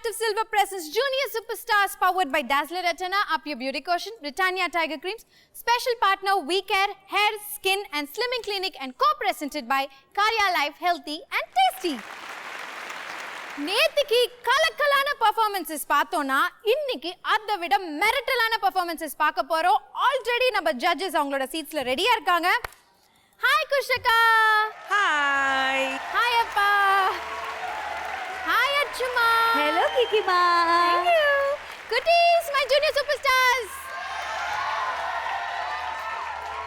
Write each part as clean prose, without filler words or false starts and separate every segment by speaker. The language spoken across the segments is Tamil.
Speaker 1: of Silver presents Junior Superstars powered by Dazzler Retina, Up Your Beauty Caution, Britannia Tiger Creams, special partner We Care, Hair, Skin and Slimming Clinic and co-presented by Karya Life Healthy and Tasty. நேத்திக்கு கலக்கலான பெர்ஃபார்மன்सेस பார்த்தோம்னா இன்னைக்கு அதை விட மெரிட்டலான பெர்ஃபார்மன்सेस பார்க்க போறோம். ஆல்ரெடி நம்ம ஜட்ஜஸ் அவங்களோட சீட்ஸ்ல ரெடியா இருக்காங்க. ஹாய் குஷிகா.
Speaker 2: ஹாய்.
Speaker 1: ஹாய் அப்பா. ஹாய் அச்சுமா.
Speaker 2: ஹலோ கிகிமா.
Speaker 1: Thank you. Goodies, my junior superstars.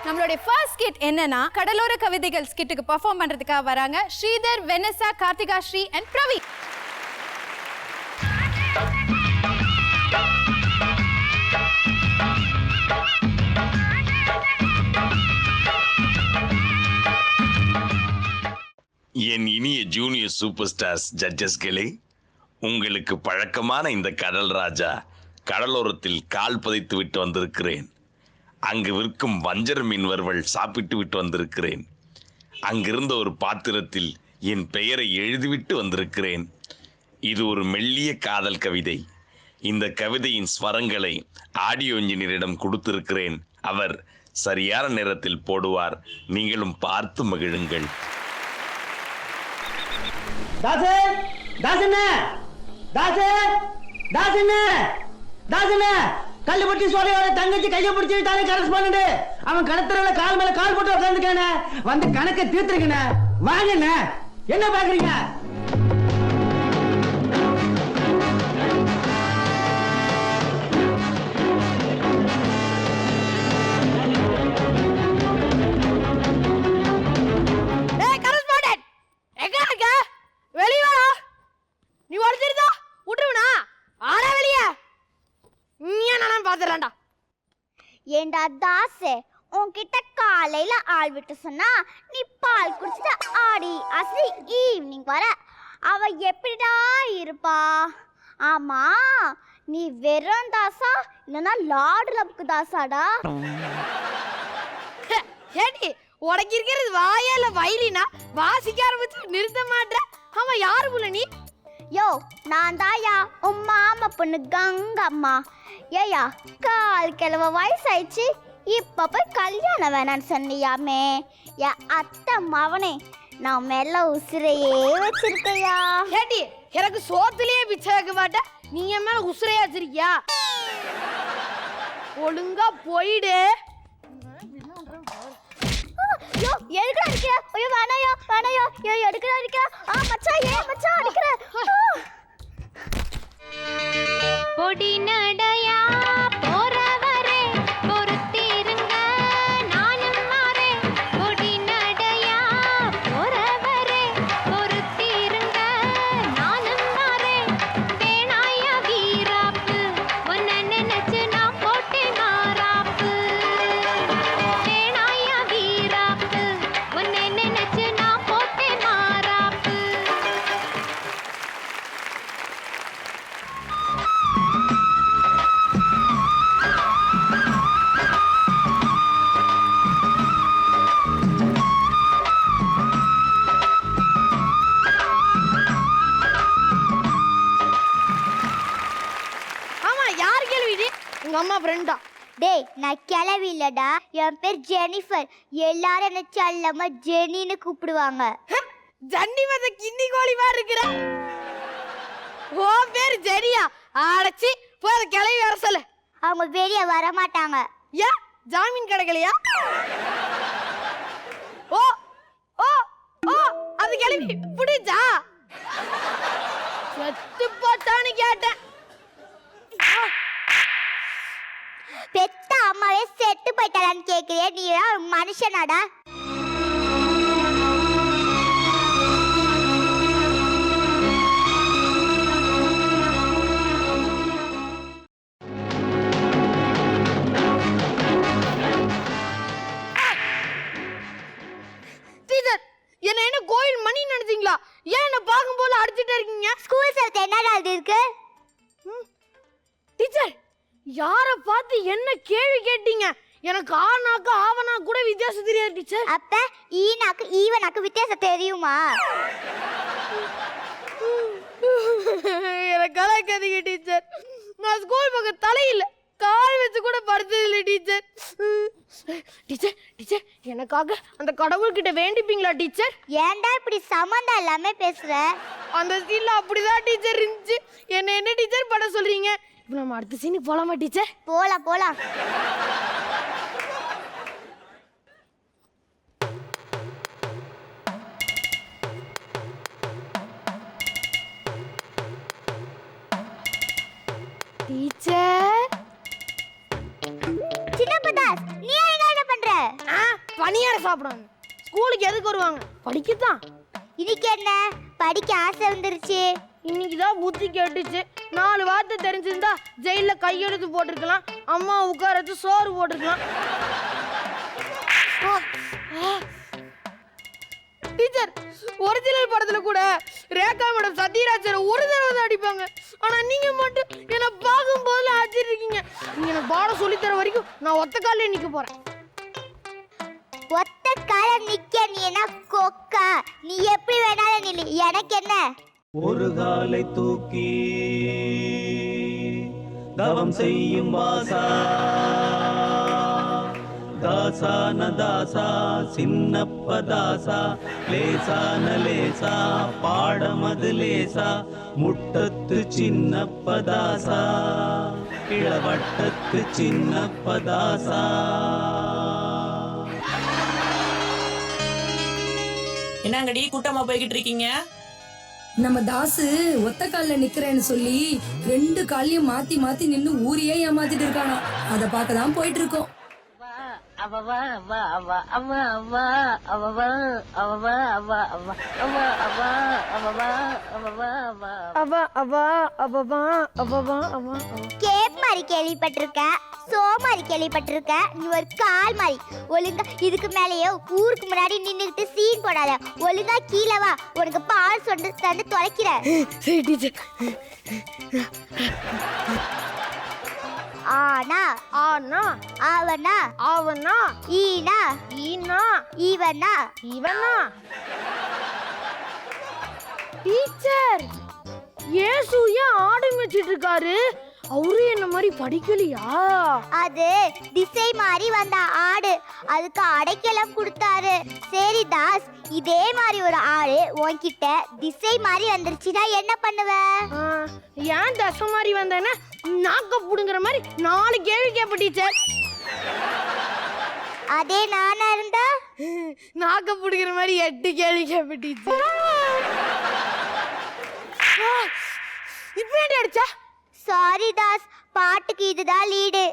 Speaker 1: நம்மளுடைய ஃபர்ஸ்ட் ஸ்கிட் என்னன்னா கடலோர கவிதைகள் ஸ்கிட்டுக்கு பெர்ஃபார்ம் பண்றதுக்காக வராங்க ஸ்ரீதர், வெனசா, கார்த்திகா ஸ்ரீ அண்ட் பிரவி.
Speaker 3: என் இனிய ஜூனியர் சூப்பர் ஸ்டார்ஸ் ஜட்ஜஸ்களே, உங்களுக்கு பழக்கமான இந்த கடல் ராஜா கடலோரத்தில் கால் பதித்து விட்டு வந்திருக்கிறேன். அங்கு விற்கும் வஞ்சர மீன் வறுவல் சாப்பிட்டு விட்டு வந்திருக்கிறேன். அங்கிருந்த ஒரு பாத்திரத்தில் என் பெயரை எழுதிவிட்டு வந்திருக்கிறேன். இது ஒரு மெல்லிய காதல் கவிதை. இந்த கவிதையின் ஸ்வரங்களை ஆடியோ இன்ஜினியரிடம் கொடுத்திருக்கிறேன். அவர் சரியான நேரத்தில் போடுவார். நீங்களும் பார்த்து மகிழுங்கள்.
Speaker 4: கல்லு பட்டி சோலையோட தங்கச்சி கையை பிடிச்சி தானே கரஸ்பாண்ட். அவன் கடத்துறவள கால் மேல கால் போட்டு உட்காந்துக்கானே. வந்து கணக்கை தீர்த்துருக்கண்ணே. வாங்கண்ணே, என்ன பாக்குறீங்க?
Speaker 5: ஏண்டா தாசே, உன்கிட்ட காலையில ஆள் விட்டு சொன்னா நீ பால் குடிச்சிட்டு ஆடி அசரி ஈவினிங் வர. அவ எப்படிடா இருப்பா? ஆமா, நீ வெறும் தாசா இல்லைன்னா லார்டு லப்க்கு தாசாடா?
Speaker 2: ஏடி உனக்கு இருக்கிறது வாயால வயலினா வாசிக்க ஆரம்பிச்சு நிறுத்த மாட்டேன். ஆமா, யாரு புள்ள நீ?
Speaker 5: யோ, நான் தாயா உன் மாமா பொண்ணு கங்கம்மா. ஏயா, கால் கிழவ வயசாயிடுச்சு, இப்ப போய் கல்யாணம் வேணான்னு சொன்னியாமே. என் அத்தை மவனே, நான் மேல உசுரையே வச்சிருக்கையா.
Speaker 2: ஏடி, எனக்கு சோத்துலயே பிச்சை வைக்க மாட்டேன், நீ என் மேல உசுரையா வச்சிருக்கியா? ஒழுங்கா போயிடு.
Speaker 5: யோ, எதுக்குடா அடிக்கிற? ஐயோ வேணாயோ வேணாயோ. யோ, எதுக்குடா அடிக்கிற? மச்சான், ஏன் மச்சான் அடிக்கிற?
Speaker 6: பொடி நடையா போறவரே பொறுத்திருங்க நானும் மாறேன். பொடி நடையா போறவரே பொறுத்திருங்க நானும் மாறேன். வேணாயா வீராப்பு, உன்னை நினைச்சு நான் போட்டேன் மாறாப்பு. வேணாயா வீராப்பு, உன்னை நினைச்சு நான் போட்டேன் மாறாப்பு.
Speaker 2: ஆமா, யார் கேள்வி இது? உங்க அம்மா ஃப்ரெண்டா?
Speaker 5: டேய், நான் கிளவி இல்லடா, என் பேர் ஜெனிஃபர். எல்லாரும் என்ன செல்லமா ஜெனின்னு கூப்பிடுவாங்க.
Speaker 2: ஜன்னி வந்த கிண்ணி கோழி மாதிரி இருக்கிற. ஓ பேர் ஜெனியா? அடைச்சி போய் கிளவி வர சொல்லு.
Speaker 5: அவங்க வெளியே வர மாட்டாங்க.
Speaker 2: ஏன் ஜாமீன் கிடைக்கலையா? ஓ ஓ ஓ, அது கிளவி பிடிச்சா? செத்து போட்டான்னு கேட்டேன்.
Speaker 5: பெத்த அம்மாவே செத்து போயிட்டாளான்னு கேக்குறியா? நீ ஒரு மனுஷனாடா?
Speaker 2: டீச்சர், என்ன என்ன கோயில் மணி நினைச்சீங்களா? ஏன் என்ன பார்க்கும்போது அடிச்சுட்டே இருக்கீங்க?
Speaker 5: ஸ்கூல் சேர்த்து என்னடா அது இருக்கு?
Speaker 2: டீச்சர், யாரை பார்த்து என்ன கேள்வி கேட்டீங்க? எனக்கு ஆனாக்கு ஆவனா கூட வித்தியாசம் தெரியாது டீச்சர்.
Speaker 5: அப்ப ஈனாக்கு ஈவனாக்கு வித்தியாசம் தெரியுமா?
Speaker 2: எனக்கு கலாய்க்காதீங்க டீச்சர். நான் ஸ்கூல் பக்கம் தலையில்லை கால் வச்சு கூட படுத்தது இல்லை டீச்சர். டீச்சர் டீச்சர் எனக்காக அந்த கடவுள்கிட்ட வேண்டிப்பீங்களா டீச்சர்?
Speaker 5: ஏன்டா இப்படி சம்மந்தம் எல்லாமே பேசுற?
Speaker 2: அந்த சீன்ல அப்படிதான் டீச்சர் இருந்துச்சு. என்ன டீச்சர் பண்ண சொல்றீங்க? இப்போ நம்ம அடுத்த சீனுக்கு போலாமா டீச்சர்?
Speaker 5: போலாம் போலாம்.
Speaker 2: டீச்சர்
Speaker 5: சின்னப்பதாஸ், நீ என்ன பண்ற?
Speaker 2: பனியார சாப்பிடுவாங்க. ஸ்கூலுக்கு எதுக்கு வருவாங்க? படிக்கத்தான்.
Speaker 5: இன்னைக்கு என்ன படிக்க ஆசை வந்துருச்சு?
Speaker 2: இன்னைக்கு தான் புத்தி கேட்டுச்சு. 4 வார்த்தை தெரிஞ்சிருந்தா ஜெயில கையெழுத்து போட்டிருக்கலாம், அம்மா உட்கார வச்சு சோறு போட்டிருக்கலாம். டீச்சர் ஒரிஜினல் படத்துல கூட ரேகா மேடம் சத்யராஜரை ஒரு தடவை தான் அடிப்பாங்க. ஆனா நீங்க மட்டும் என்ன பார்க்கும் போதுல அடிச்சிட்டு இருக்கீங்க. நீங்க எனக்கு பாடம் சொல்லித்தர வரைக்கும் நான் ஒத்த காலில் நிக்க போறேன்.
Speaker 5: ஒத்த கால நிக்க நீ என்ன கொக்கா? நீ எப்படி வேணாலும் நில்லு, எனக்கு என்ன?
Speaker 7: ஒரு காலை தூக்கி தவம் செய்யும் வாசா, தாசான தாசா சின்னப்ப தாசா, லேசான லேசா பாடமது லேசா, முட்டத்து சின்னப்ப தாசா, இளவட்டத்து சின்னப்ப தாசா.
Speaker 8: என்னங்கடி கூட்டமா போய்கிட்டு இருக்கீங்க?
Speaker 9: நம்ம தாசு ஒத்த கால்ல நிக்கிறேன்னு சொல்லி 2 காலையும் மாத்தி மாத்தி நின்னு ஊரையே ஏமாத்திட்டு இருக்கானா. அத பார்க்கதான் போயிட்டு இருக்கோம்.
Speaker 5: கேப் மாதிரி கேள்விப்பட்டிருக்க, சோ மாதிரி கேள்விப்பட்டிருக்க, நீ ஒரு கால் மாதிரி. ஒழுங்கா இதுக்கு மேலேயோ ஊருக்கு முன்னாடி நின்னுக்கிட்டு சீன் போடாத. ஒழுங்கா கீழே வா, உனக்கு பால் சொண்டு தந்து தொலைக்கிற.
Speaker 2: சரி டீச்சர்.
Speaker 5: ஆனா
Speaker 2: ஆனா
Speaker 5: அவனா
Speaker 2: அவனா
Speaker 5: ஈனா
Speaker 2: ஈனா
Speaker 5: இவனா
Speaker 2: இவனா. டீச்சர் இயேசு ஏன் ஆடு மேய்ச்சிட்டு இருக்காரு? அவரு என்ன மாதிரி படிக்கலையா?
Speaker 5: அது திசை மாறி வந்த ஆடு, அதுக்கு அடைக்கலம் கொடுத்தாரு. சரி தாஸ், இதே மாதிரி ஒரு ஆடு உன்கிட்ட திசை மாறி வந்துருச்சுன்னா என்ன பண்ணுவ?
Speaker 2: ஏன் தசை மாதிரி வந்தேன்னா நாக்க புடுங்குற மாதிரி 4 கேள்வி கேட்ப டீச்சர்.
Speaker 5: அதே நானா இருந்தா
Speaker 2: நாக்க புடுங்குற மாதிரி 8 கேள்வி கேட்ப டீச்சர். இப்ப ஏன் அடிச்சா?
Speaker 5: சாரி தாஸ், பாட்டுக்கு இதுதான் லீடு.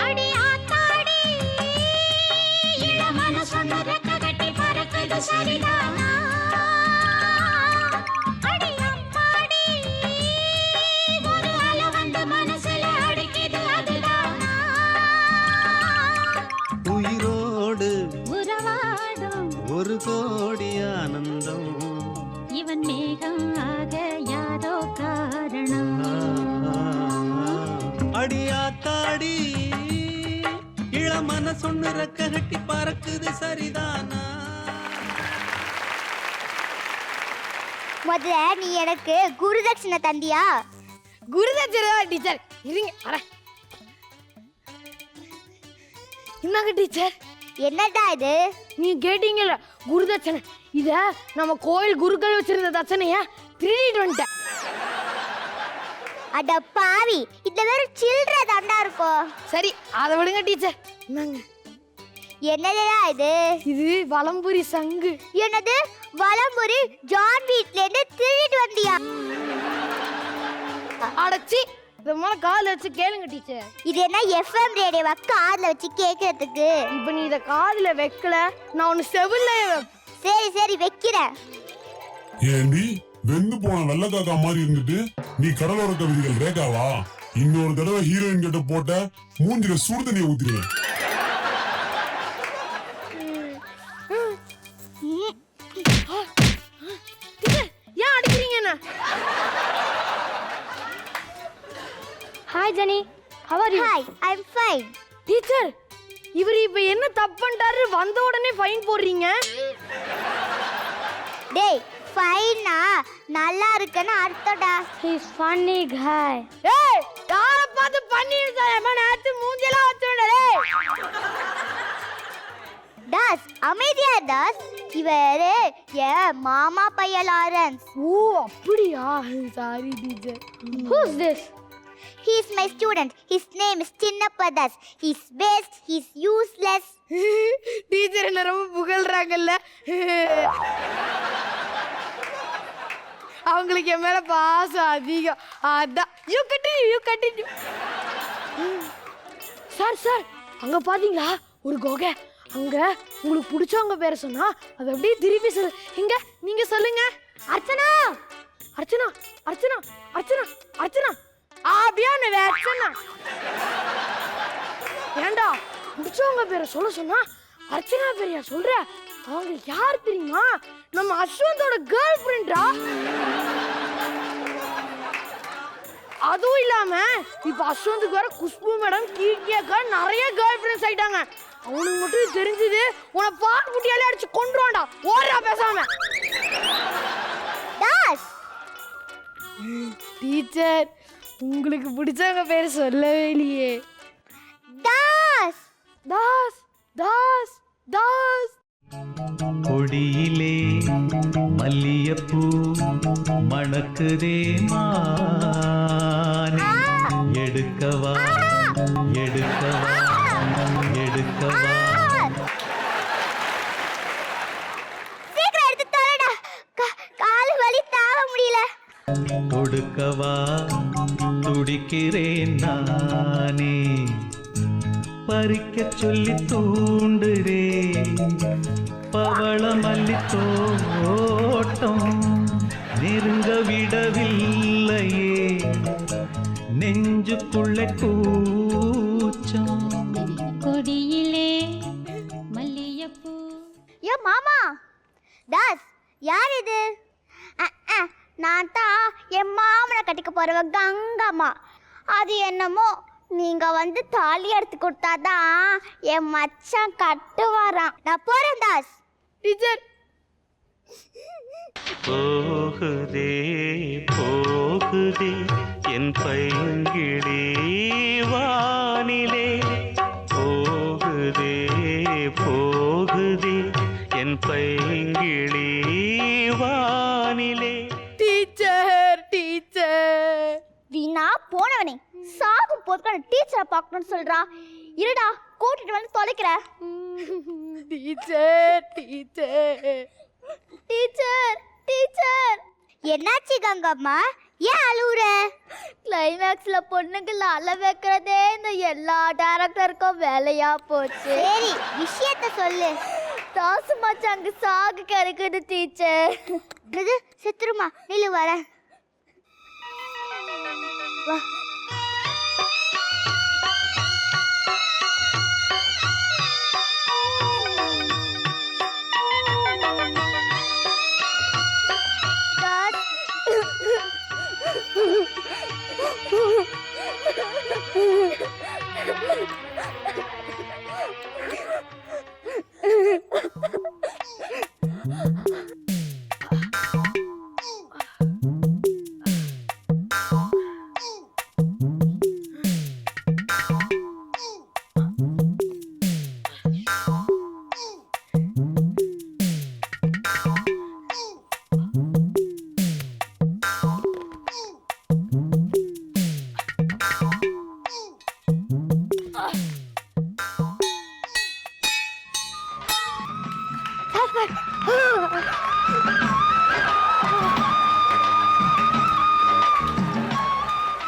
Speaker 6: அடி ஆத்தாடி இளமன சொன்னத கட்டி பறக்குது சரிதானா? அடி அம்மாடி ஒரு அல வந்து மனசுல அடிக்குது அதுதானா?
Speaker 7: உயிரோடு
Speaker 6: உறவாடும்
Speaker 7: ஒரு கோடி ஆனந்தம்,
Speaker 6: இவன் மேகம் ஆக யாரோ காரணம்.
Speaker 7: அடியாத்தாடி இளமன சொன்னு ரெக்க கட்டி பறக்குது சரிதானா?
Speaker 5: முதல்ல நீ எனக்கு குருதட்சணை தந்தியா?
Speaker 2: குருதட்சணை டீச்சர். இருங்க வரேன். இந்தாங்க டீச்சர்.
Speaker 5: என்னடா இது?
Speaker 2: நீ கேட்டீங்கல்ல குருதட்சணை, இத நம்ம கோயில் குருக்கள் வச்சிருந்த தட்சணைய திருடிட்டு வந்துட்டேன்.
Speaker 5: அட பாவி, இந்த வெறும் சில்லறை தாண்டா இருக்கும்.
Speaker 2: சரி அதை விடுங்க டீச்சர். இந்தாங்க.
Speaker 5: என்னடா இது?
Speaker 2: இது வலம்புரி சங்கு.
Speaker 5: என்னது வலம்புரி? ஜான் வீட்ல இருந்து திருடிட்டு வந்தியா?
Speaker 2: அடச்சி, இத மேல கால் வச்சு கேளுங்க டீச்சர்.
Speaker 5: இது என்ன எஃப்எம் ரேடியோவா காதுல வச்சு கேக்குறதுக்கு?
Speaker 2: இப்ப நீ இத காதுல வைக்கல, நான் ஒன்னு செவில்ல.
Speaker 5: சரி சரி வைக்கிறேன்.
Speaker 10: ஏண்டி வெந்து போன வெள்ள காக்கா மாதிரி இருந்துட்டு நீ கடலோர கவிதைகள் ரேகாவா? இன்னொரு தடவை ஹீரோயின் கிட்ட போட்ட மூஞ்சில சுடு தண்ணியை ஊத்திடுவேன்.
Speaker 2: ஏன் அடிக்கிறீங்க என்ன? Hi Jenny, how are you?
Speaker 5: Hi, I'm fine.
Speaker 2: Teacher, இவர் இப்ப என்ன தப்பு பண்ணிட்டாரு? வந்த உடனே ஃபைன் போடுறீங்க.
Speaker 5: டேய், ஃபைனா நல்லா இருக்குன்னு அர்த்தம்டா.
Speaker 6: He's funny guy.
Speaker 2: ஏய் யாரை பார்த்து பண்ணிருந்தா நேத்து மூஞ்சிலாம் வச்சுடலே.
Speaker 5: தாஸ் அமைதியா தாஸ். இவரு என் மாமா பையன் லாரன்ஸ்.
Speaker 2: ஓ அப்படியா? Sorry teacher.
Speaker 6: Who's this?
Speaker 5: He's my student. His name is Chinnapadas. He's best. He's useless.
Speaker 2: Teacher என்ன ரொம்ப புகழ்றாங்கல்ல. அவங்களுக்கு என் மேல பாசம் அதிகம். அதான் யூ கட்டினியூ. சார் அங்க பாத்தீங்களா ஒரு குகை? அங்க உங்களுக்கு பிடிச்சவங்க பேரை சொன்னா அது அப்படியே திருப்பி சொல்லு. இங்க நீங்க சொல்லுங்க. அர்ச்சனா அர்ச்சனா அர்ச்சனா அர்ச்சனா அர்ச்சனா ஆபியான அர்ச்சனா. ஏண்டா பிடிச்சவங்க பேரை சொல்ல சொன்னா அர்ச்சனா பேரையா சொல்ற? அவங்க யார் தெரியுமா? நம்ம அஸ்வந்தோட கேர்ள் ஃப்ரெண்டா. அதுவும் இல்லாம இப்ப அஸ்வந்துக்கு வேற குஷ்பு மேடம் கீர்த்தியாக்கா நிறைய கேர்ள் ஃப்ரெண்ட்ஸ் ஆயிட்டாங்க. அவனுக்கு மட்டும் தெரிஞ்சது உன பால் குட்டியாலே அடிச்சு கொன்றுவான்டா. ஓடுறா பேசாம.
Speaker 5: தாஸ்
Speaker 2: டீச்சர் உங்களுக்கு பிடிச்சவங்க பேர் சொல்லவே இல்லையே.
Speaker 5: தாஸ்
Speaker 2: தாஸ் தாஸ் தாஸ்.
Speaker 7: கொடியிலே மல்லியப்பூ மணக்குதே மானே, எடுக்கவா எடுக்கவா எடுக்கவா.
Speaker 5: சீக்கிரம் எடுத்து தரடா. கால் வலி தாங்க முடியல.
Speaker 7: கொடுக்கவா துடிக்கிறேன் நானே, பறிக்க சொல்லி தூண்டுதே பவள மல்லி தோட்டம், நெருங்க விடவில்லையே நெஞ்சுக்குள்ளே கூச்சம்.
Speaker 6: கொடியிலே மல்லியப்பூ.
Speaker 5: யோ மாமா. தாஸ் யார் இது? நான் தான் என் மாமனை கட்டிக்க போறவ கங்கம்மா. அது என்னமோ நீங்க வந்து தாலி எடுத்து கொடுத்தாதான் என் மச்சான் கட்டுவாராம். நான் போறேன் தாஸ்.
Speaker 2: டீச்சர்
Speaker 7: போகுதே போகுதே என் பைங்கிடி வானிலே, போகுதே போகுதே என் பைங்கிடி வானிலே.
Speaker 2: Teacher teacher.
Speaker 5: வீணா போனவனே சாகும் போதுக்கான டீச்சரை பார்க்கணும்னு சொல்றா. இருடா கூட்டிட்டு வந்து தொலைக்கிறேன்.
Speaker 2: Teacher teacher
Speaker 5: teacher teacher. என்னாச்சு கங்கம்மா? ஏன் அழுவுற? கிளைமேக்ஸ்ல பொண்ணுங்களை அழ வைக்கிறதே இந்த எல்லா டேரக்டருக்கும் வேலையா போச்சு. சரி விஷயத்த சொல்லு. தாசு மச்சாங்க சாகு கிடைக்குது டீச்சர். இது சித்ருமா நில்லு வர. வா.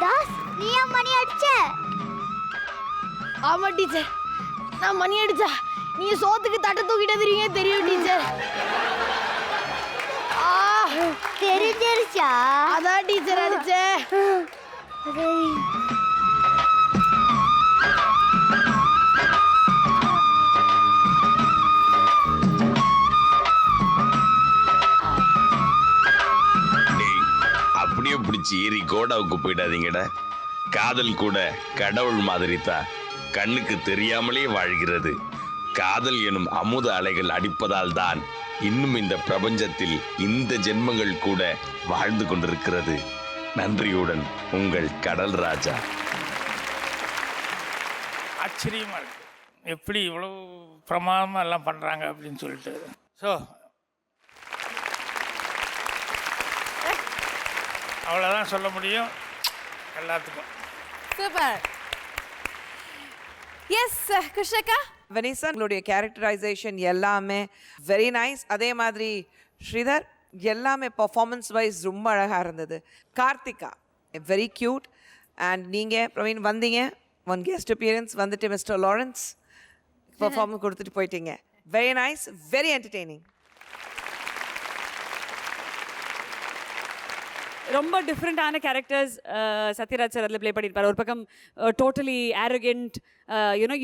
Speaker 5: தாஸ் நீ ஏன் மணி அடிச்ச?
Speaker 2: ஆமா டீச்சர் நான் மணி அடிச்சா நீங்க சோத்துக்கு தட்டை தூக்கிட்டு தெரியுங்க தெரியும் டீச்சர்.
Speaker 5: தெரிஞ்சிருச்சா?
Speaker 2: அதான் டீச்சர் அடிச்சேன்.
Speaker 3: அப்படியே பிடிச்சி ஏறி கோடாவுக்கு போயிடாதீங்கடா. காதல் கூட கடவுள் மாதிரி தான், கண்ணுக்கு தெரியாமலே வாழ்கிறது. காதல் எனும் அமுத அலைகள் அடிப்பதால் தான் இன்னும் இந்த பிரபஞ்சத்தில் இந்த ஜென்மங்கள் கூட வாழ்ந்து கொண்டிருக்கிறது. நன்றியுடன் உங்கள் கடல் ராஜா.
Speaker 11: ஆச்சரியமாக இருக்கு, எப்படி இவ்வளோ பிரமாதமாக எல்லாம் பண்ணுறாங்க அப்படின்னு சொல்லிட்டு. ஸோ அவ்வளோதான் சொல்ல முடியும் எல்லாத்துக்கும்.
Speaker 1: சூப்பர். எஸ் குஷிகா.
Speaker 12: வெனிசா, உங்களுடைய கேரக்டரைசேஷன் எல்லாமே வெரி நைஸ். அதே மாதிரி ஸ்ரீதர், எல்லாமே பர்ஃபார்மன்ஸ் வைஸ் ரொம்ப அழகாக இருந்தது. Karthika very cute. அண்ட் நீங்கள் பிரவீன் வந்தீங்க, ஒன் கெஸ்ட் அப்பியரன்ஸ் வந்துட்டு மிஸ்டர் லாரன்ஸ் பர்ஃபார்மன்ஸ் கொடுத்துட்டு போயிட்டீங்க. Very nice, very entertaining.
Speaker 13: ரொம்ப டிஃப்ரெண்ட்டான கேரக்டர்ஸ் சத்யராஜ் சார் அதில் ப்ளே பண்ணியிருப்பார். ஒரு பக்கம் டோட்டலி ஆரோகெண்ட்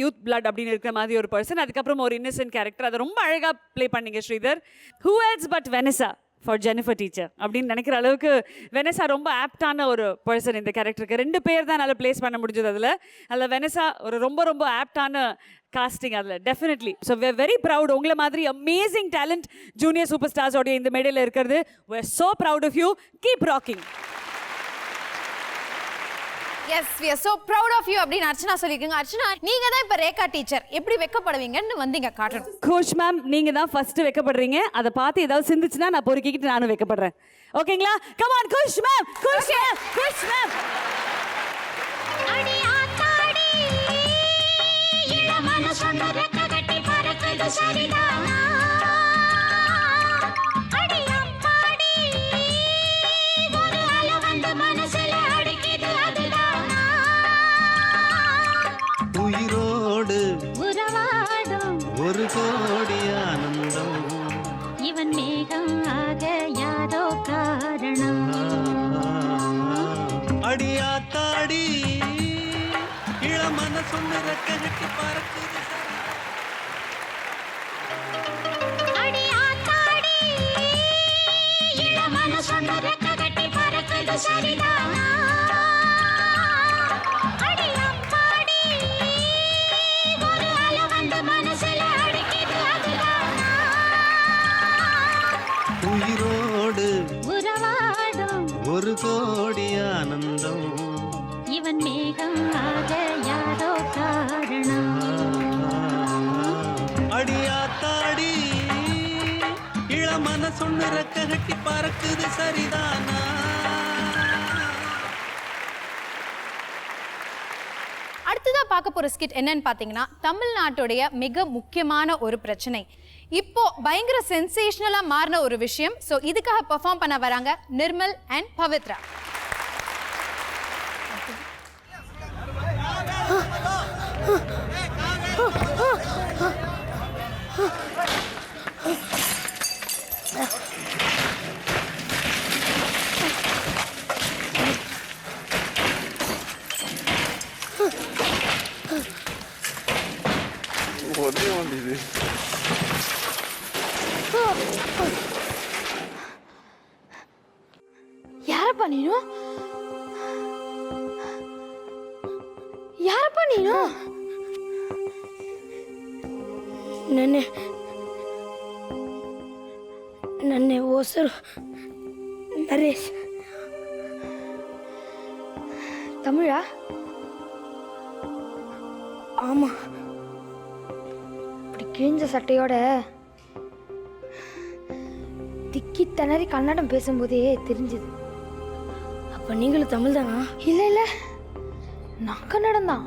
Speaker 13: யூத் பிளட் அப்படின்னு இருக்கிற மாதிரி ஒரு பர்சன், அதுக்கப்புறம் ஒரு இன்னசென்ட் கேரக்டர். அதை ரொம்ப அழகாக ப்ளே பண்ணீங்க Sridhar. Who else but Vanessa for Jennifer teacher அப்படின்னு நினைக்கிற அளவுக்கு வெனிசா ரொம்ப ஆப்டான ஒரு பர்சன் இந்த கேரக்டருக்கு. 2 பேர் தான் நல்லா ப்ளேஸ் பண்ண முடிஞ்சது அதில் வெனிசா ஒரு ரொம்ப ரொம்ப ஆப்டான காஸ்டிங் அதில் definitely. So we are very proud. உங்களை மாதிரி அமேசிங் டேலண்ட் ஜூனியர் சூப்பர் ஸ்டார்ஸோடைய இந்த மேடையில் இருக்கிறது. We are so proud of you. Keep rocking.
Speaker 1: Yes, we are so proud of you அப்படின்னு அர்ச்சனா சொல்லிருக்கீங்க. அர்ச்சனா, நீங்க தான் இப்ப ரேகா டீச்சர், எப்படி வெக்கப்படுவீங்கன்னு வந்தீங்க காட்டணும்.
Speaker 13: கோச் மேம், நீங்க தான் ஃபர்ஸ்ட் வெக்கப்படுறீங்க. அதை பார்த்து ஏதாவது சிந்திச்சுன்னா நான் பொறுக்கிக்கிட்டு நானும் வெக்கப்படுறேன். ஓகேங்களா? Come on coach ma'am. Coach ma'am, coach ma'am.
Speaker 6: அடி ஆத்தாடி இளமன சொந்தர கட்டி பறக்குது சரிதானா? அடி அம்மாடி ஒரு அல வந்து மனசுல அடிக்குது அதுதானா?
Speaker 7: உயிரோடு
Speaker 6: உறவாடும்
Speaker 7: ஒரு கோடி ஆனந்தம்,
Speaker 6: இவன் மேகம் ஆக யாரோ காரணம்.
Speaker 7: அடியாத்தாடி இளமன சொன்ன ரெக்ககட்டி பறக்குது.
Speaker 6: அடி ஆத்தாடி இளமன சொன்ன ரெக்ககட்டி பறக்குது சரிதானா? அடி அம்மாடி ஒரு அல வந்து மனசுல அடிக்குது அதுதானா?
Speaker 7: உயிரோடு
Speaker 6: உறவாடும்
Speaker 7: ஒரு கோடி ஆனந்தம்,
Speaker 6: இவன் மேகம் ஆக யாரோ காரணம்.
Speaker 7: அடியாத்தாடி இளமன சொன்ன ரெக்ககட்டி பறக்குது சரிதானா?
Speaker 1: அடுத்ததா பார்க்க போற ஸ்கிட் என்னன்னு பாத்தீங்கன்னா, தமிழ்நாட்டுடைய மிக முக்கியமான ஒரு பிரச்சனை, இப்போ பயங்கர சென்சேஷனலா மாறின ஒரு விஷயம். ஸோ இதுக்காக பெர்ஃபார்ம் பண்ண வராங்க நிர்மல் அண்ட் பவித்ரா.
Speaker 2: ಯಾರಪ್ಪ ನೀನು? ಯಾರಪ್ಪ ನೀನು? ನನ್ನ ಹೆಸರು ನರೇಶ್. தமிழா? ஆமா. இப்படி கிழிஞ்ச சட்டையோட திக்கி திணறி கன்னடம் பேசும்போதே தெரிஞ்சது. அப்ப நீங்களும் தமிழ் தானா? இல்ல இல்ல, நான் கன்னடம் தான்.